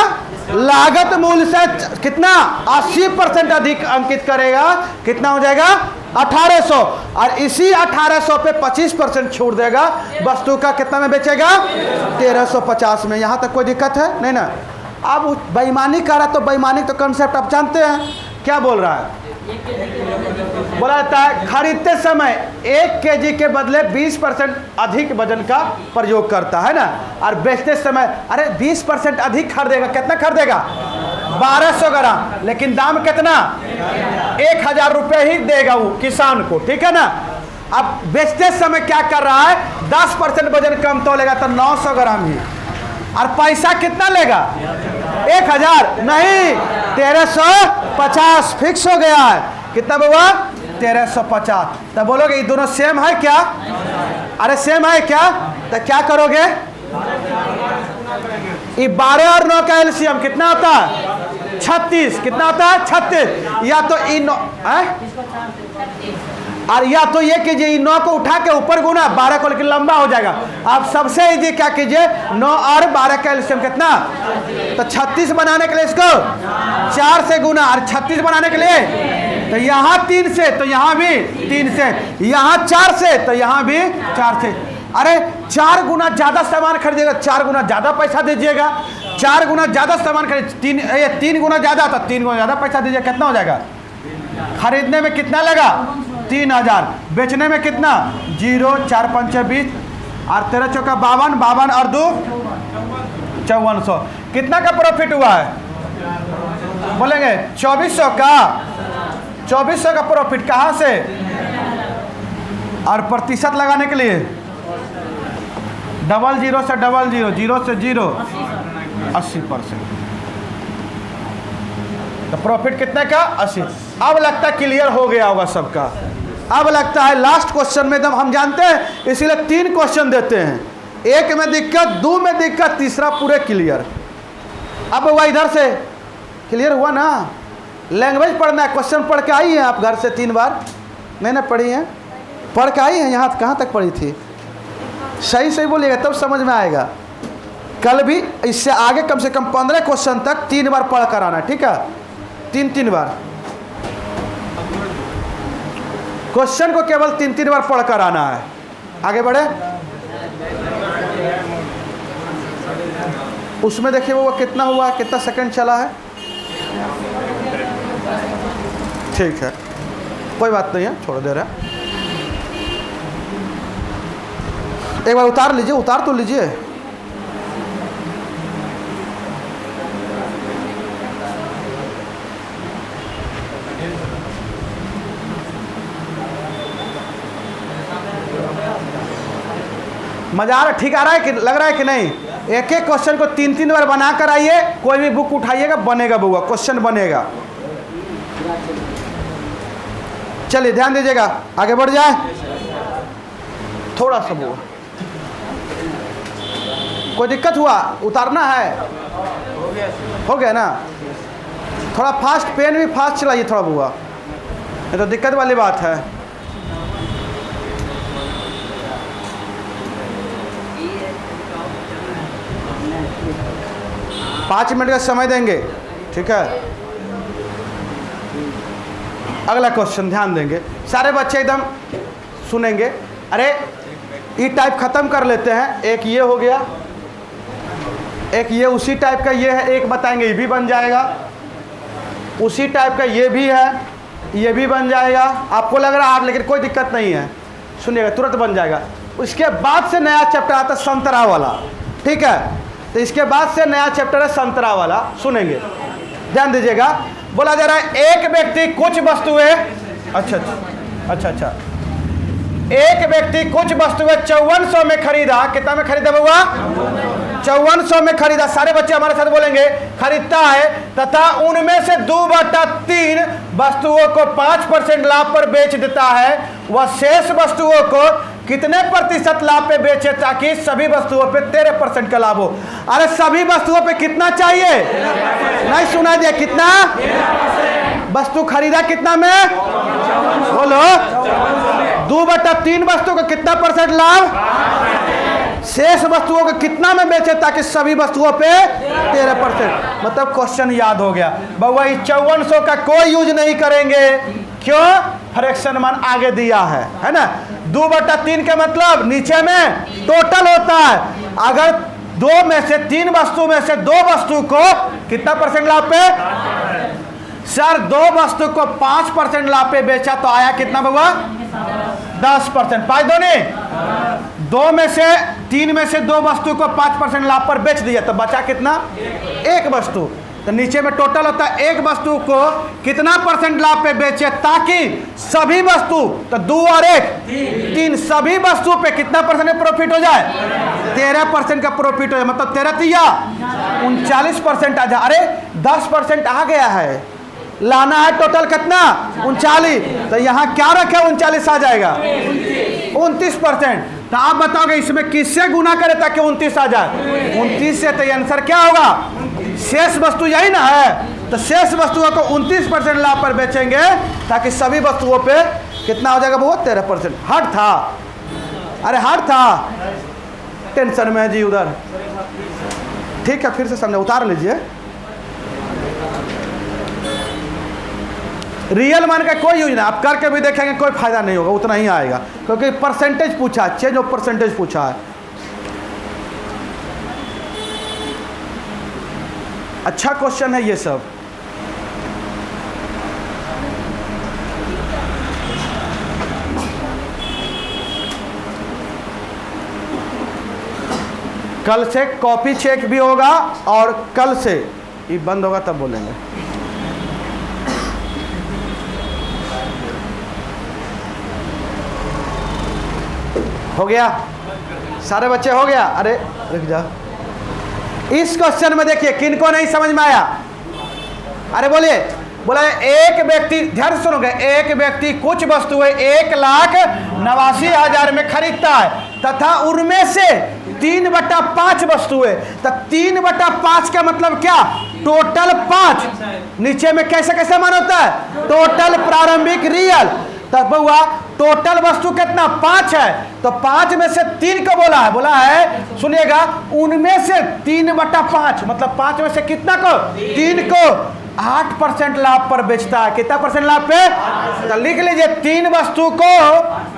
लागत मूल्य से कितना? 80% अधिक अंकित करेगा, कितना हो जाएगा? 1800। और इसी 1800 पे 25% छूट देगा, वस्तु का कितना में बेचेगा? 1350 में। यहाँ तक कोई दिक्कत है नहीं ना? अब बेईमानी कर रहा, तो बेईमानी तो कंसेप्ट आप जानते हैं, क्या बोल रहा है? बोला जाता है खरीदते समय 1 केजी के बदले 20% अधिक वजन का प्रयोग करता है ना, और बेचते समय अरे 20% अधिक खरीदेगा, कितना खरीदेगा? 1200 ग्राम, लेकिन दाम कितना? 1000 रुपये ही देगा वो किसान को, ठीक है ना? अब बेचते समय क्या कर रहा है? 10% वजन कम तो लेगा, तो 900 ग्राम ही, और पैसा कितना लेगा? 1000 नहीं, 1350 फिक्स हो गया है। कितना हुआ? 1350। तो बोलोगे ये दोनों सेम है क्या? अरे सेम है क्या? तो क्या करोगे? ये 12 और 9 का एलसीएम कितना आता है? 36। कितना आता है? 36। या तो इन और या तो ये कीजिए, इन 9 को उठा के ऊपर गुना 12 को, लेकिन लंबा हो जाएगा। आप सबसे इजी क्या कीजिए, 9 और 12 का एलसीएम कितना? तो 36 बनाने के लिए इसको 4 से गुना, और 36 बनाने के लिए तो यहाँ 3 से, तो यहाँ भी 3 से, यहाँ 4 से, तो यहाँ भी 4 से। अरे 4 गुना ज़्यादा सामान खरीदेगा, 4 गुना ज़्यादा पैसा दीजिएगा। 4 गुना ज़्यादा सामान खरीद, 3 गुना ज़्यादा, तो 3 गुना ज़्यादा पैसा दीजिए। कितना हो जाएगा? खरीदने में कितना लगा? 3000। बेचने में कितना? 0, 4 5 20, और 13 चौका 52, 52 और 2 5400। कितना का प्रॉफिट हुआ है? बोलेंगे 2400 का। 2400 का प्रॉफिट कहाँ से? और प्रतिशत लगाने के लिए 00 से 00, 0 से 0, 80%। तो प्रॉफिट कितने का? 80। अब लगता है क्लियर हो गया होगा सबका। अब लगता है लास्ट क्वेश्चन में एकदम हम जानते हैं, इसीलिए 3 क्वेश्चन देते हैं। 1 में दिक्कत, 2 में दिक्कत, तीसरा पूरे क्लियर। अब वह इधर से क्लियर हुआ ना? लैंग्वेज पढ़ना है। क्वेश्चन पढ़ के आई हैं आप घर से 3 बार? नहीं ना पढ़ी हैं? पढ़ के आई हैं? यहाँ कहाँ तक पढ़ी थी? सही सही बोलिएगा तब समझ में आएगा। कल भी इससे आगे कम से कम 15 क्वेश्चन तक 3 बार पढ़ कर आना, ठीक है? 3 बार क्वेश्चन को केवल 3 बार पढ़ कर आना है। आगे बढ़े। उसमें देखिए वो कितना हुआ, कितना सेकंड चला है। ठीक है, कोई बात नहीं है, छोड़ दे रहा है। एक बार उतार लीजिए, उतार तो लीजिए। मजा आ रहा, ठीक आ रहा है कि लग रहा है कि नहीं? एक एक क्वेश्चन को 3 बार बना कर आइए। कोई भी बुक उठाइएगा, बनेगा बुआ, क्वेश्चन बनेगा। चलिए ध्यान दीजिएगा, आगे बढ़ जाए। थोड़ा सा बुआ, कोई दिक्कत हुआ? उतारना है? हो गया ना? थोड़ा फास्ट, पेन भी फास्ट चलाइए थोड़ा बुआ, ये तो दिक्कत वाली बात है। पाँच मिनट का समय देंगे, ठीक है? अगला क्वेश्चन ध्यान देंगे, सारे बच्चे एकदम सुनेंगे। अरे ई टाइप ख़त्म कर लेते हैं। एक ये हो गया, एक ये उसी टाइप का ये है, एक बताएंगे ये भी बन जाएगा। उसी टाइप का ये भी है, ये भी बन जाएगा। आपको लग रहा है लेकिन कोई दिक्कत नहीं है, सुनिएगा तुरंत बन जाएगा। उसके बाद से नया चैप्टर आता है संतरा वाला, ठीक है? तो इसके बाद से नया चैप्टर है संतरा वाला, सुनेंगे, ध्यान दीजिएगा। बोला जा रहा है एक व्यक्ति कुछ वस्तुएं, अच्छा, एक व्यक्ति कुछ वस्तुएं 5400 में खरीदा। कितना में खरीदा हुआ? 5400 में खरीदा। सारे बच्चे हमारे साथ बोलेंगे, खरीदता है तथा उनमें से 2/3 वस्तुओं को 5% लाभ पर बेच देता है। वह शेष वस्तुओं को कितने प्रतिशत लाभ पे बेचे ताकि सभी वस्तुओं पे 13% का लाभ हो? अरे सभी वस्तुओं पे कितना चाहिए? नहीं सुना दिया? कितना? वस्तु खरीदा कितना में? बोलो। 2/3 वस्तु को कितना % लाभ? शेष वस्तुओं को कितना में बेचे ताकि सभी वस्तुओं पे 13%। मतलब क्वेश्चन याद हो गया। बउआ 5400 का कोई यूज नहीं करेंगे, क्यों? फ्रैक्शन मान आगे दिया है ना? 2/3 का मतलब नीचे में टोटल होता है। अगर 2 में से 3 वस्तु में से 2 वस्तु को कितना % लाभ पे? सर 2 वस्तु को 5% लाभ पे बेचा तो आया कितना बउआ? 10%। पाँच दो नहीं, 2 में से 3 में से 2 वस्तु को 5% लाभ पर बेच दिया तो बचा कितना? 1 वस्तु। तो नीचे में टोटल होता है 1 वस्तु को कितना % लाभ पे बेचे ताकि सभी वस्तु, तो 2 और 1 3, सभी वस्तु पे कितना % प्रॉफिट हो जाए? 13% का प्रॉफिट हो जाए। मतलब 13 तिया 39% आ जाए। अरे 10% आ गया है, लाना है टोटल कितना? 39। तो यहाँ क्या रखे? 39 आ जाएगा, 29%। तो आप बताओगे इसमें किससे गुना करे ताकि 29 आ जाए? 29 से। तो ये आंसर क्या होगा? शेष वस्तु यही ना है। तो शेष वस्तुओं को 29% लाभ पर बेचेंगे ताकि सभी वस्तुओं पे कितना हो जाएगा? वो 13%। हट था, अरे हट था, टेंशन में है जी उधर। ठीक है, फिर से सामने उतार लीजिए। रियल मान का कोई यूज नहीं, आप करके भी देखेंगे कोई फायदा नहीं होगा, उतना ही आएगा, क्योंकि परसेंटेज पूछा, चेंज ऑफ परसेंटेज पूछा है। अच्छा क्वेश्चन है ये सब। कल से कॉपी चेक भी होगा और कल से ये बंद होगा तब बोलेंगे। हो गया? सारे बच्चे हो गया? अरे रुक जाओ। इस क्वेश्चन में देखिए किनको नहीं समझ में आया? अरे बोलिए। बोला एक व्यक्ति, ध्यान से सुनोगे, एक व्यक्ति कुछ वस्तुएं 1,89,000 में खरीदता है तथा उनमें से 3/5 वस्तुएं। तो 3/5 का मतलब क्या? टोटल 5। नीचे में कैसे कैसे मान होता है? टोटल प्रारंभिक रियल। तब हुआ टोटल वस्तु कितना? 5 है। तो 5 में से 3 को बोला है सुनिएगा, उनमें से 3/5 मतलब 5 में से कितना को? 3 को 8% लाभ पर बेचता है। कितना परसेंट लाभ पे? तो लिख लीजिए 3 वस्तु को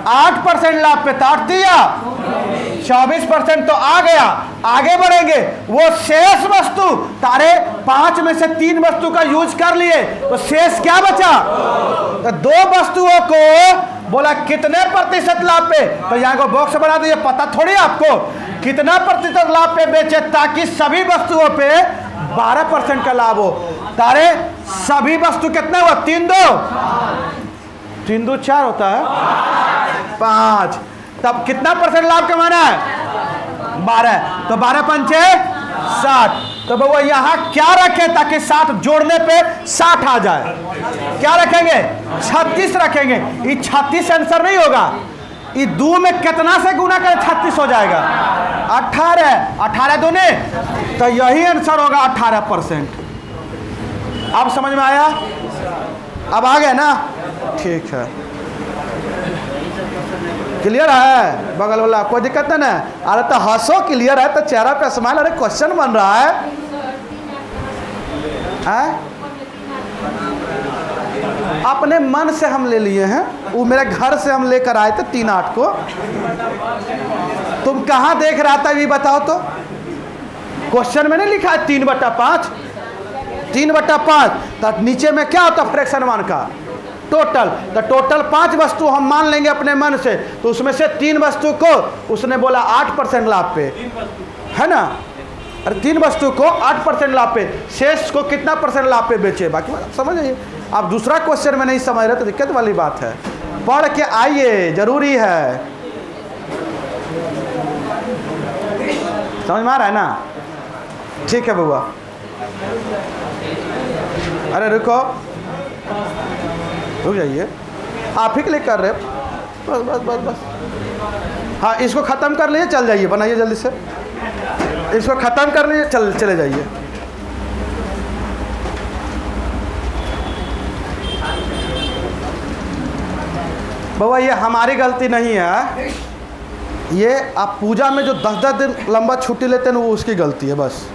8% लाभ पे काट दिया, 24% तो आ गया। आगे बढ़ेंगे, वो शेष वस्तु तारे 5 में से 3 वस्तु का यूज कर लिए तो शेष क्या बचा? तो 2 वस्तुओं को बोला कितने प्रतिशत लाभ पे? तो यहाँ को बॉक्स बना दीजिए, पता थोड़ी आपको कितना प्रतिशत लाभ पे बेचे ताकि सभी वस्तुओं पे 12% का लाभ हो। तारे सभी वस्तु कितना हुआ? 3 2 4 होता है 5। तब कितना परसेंट लाभ कमाना है? 12। तो 12 पंचे 60। तो वो यहाँ क्या रखें ताकि 60 जोड़ने पे 60 आ जाए? क्या रखेंगे? 36 रखेंगे। ये 36 आंसर नहीं होगा। ये 2 में कितना से गुना करें 36 हो जाएगा? 18। 18 दूने, तो यही आंसर होगा 18%। अब समझ में आया? अब आ गया ना? ठीक है, क्लियर है? बगल वाला कोई दिक्कत नहीं ना? अरे तो हंसो, क्लियर है तो चेहरा पे स्माइल। अरे क्वेश्चन बन रहा है, अपने मन से हम ले लिए हैं, वो मेरे घर से हम लेकर आए थे 3/8 को। तुम कहाँ देख रहा था ये बताओ तो? क्वेश्चन में नहीं लिखा है 3/5? 3/5 तो नीचे में क्या होता? फ्रैक्शन मान का टोटल। तो टोटल 5 वस्तु हम मान लेंगे अपने मन से, तो उसमें से 3 वस्तु को उसने बोला 8% लाभ पे, है ना? अरे 3 वस्तु को 8% लाभ पे, शेष को कितना परसेंट लाभ पे बेचे? बाकी बात समझ आइए। आप दूसरा क्वेश्चन में नहीं समझ रहे तो दिक्कत वाली बात है। पढ़ के आइए, जरूरी है। समझ में आ रहा है ना? ठीक है बउआ। अरे रुको, रुक जाइए, आप ही के लिए कर रहे। बस बस बस बस। हाँ, इसको ख़त्म कर लीजिए, चल जाइए, बनाइए जल्दी से। इसको ख़त्म कर लीजिए, चले जाइए। बाबा ये हमारी गलती नहीं है, ये आप पूजा में जो 10-10 दिन लंबा छुट्टी लेते हैं वो उसकी गलती है बस।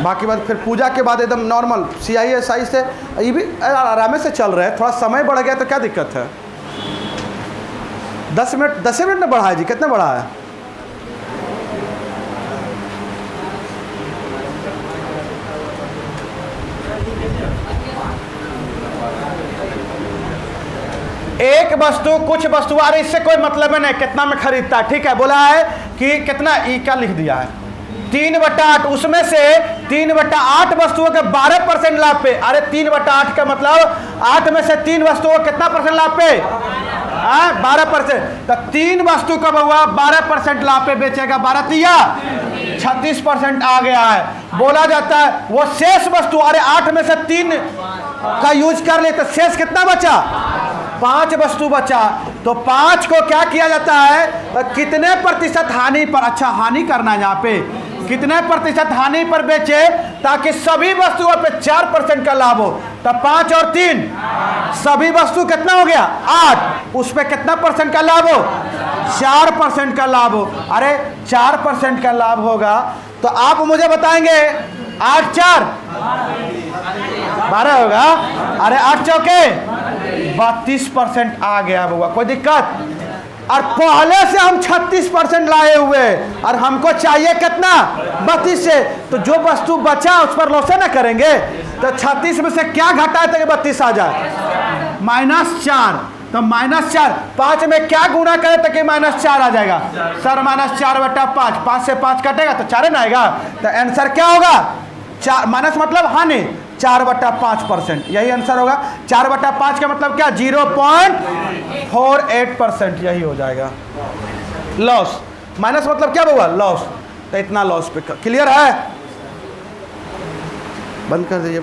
बाकी बात फिर पूजा के बाद एकदम नॉर्मल CISI से ये भी आराम से चल रहा है। थोड़ा समय बढ़ गया तो क्या दिक्कत है? 10 मिनट में बढ़ा है जी। कितने बढ़ा है? एक वस्तु कुछ वस्तु, अरे इससे कोई मतलब नहीं कितना में खरीदता है। ठीक है, बोला है कि कितना, ई क्या लिख दिया है? 3/8। उसमें से 3/8 वस्तुओं के 12% लाभ पे। अरे 3/8 का मतलब 8 में से 3 वस्तुओं कितना परसेंट लाभ पे? 12%। तो 3 वस्तु का हुआ 12% लाभ पे बेचेगा। 12 तिया 36% आ गया है। बोला जाता है वो शेष वस्तु, अरे 8 में से 3 का यूज कर ले तो शेष कितना बचा? 5 वस्तु बचा, तो 5 को क्या किया जाता है, कितने प्रतिशत हानि पर, अच्छा हानि करना है यहाँ पे, कितने प्रतिशत हानि पर बेचे ताकि सभी वस्तुओं पे 4% का लाभ हो। तब 5 और 3 सभी वस्तु कितना हो गया 8, उस पे कितना परसेंट का लाभ हो, 4% का लाभ हो। अरे 4% का लाभ होगा तो आप मुझे बताएंगे 8 4 12 होगा, अरे 8 चौके 32% आ गया होगा, कोई दिक्कत। और पहले से हम 36% लाए हुए और हमको चाहिए कितना 32 से, तो जो वस्तु बचा उस पर लॉस ना करेंगे, तो 36 में से क्या घटाए ताकि 32 आ जाए, -4। तो -4 5 में क्या गुना करे ताकि -4 आ जाएगा, सर -4/5, 5 से 5 कटेगा तो 4 ना आएगा, तो आंसर क्या होगा 4 माइनस मतलब हानि 4/5%, यही आंसर होगा। 4/5 का मतलब क्या 0.48%, यही हो जाएगा लॉस। माइनस मतलब क्या होगा लॉस, तो इतना लॉस पे क्लियर है, बंद कर दीजिए।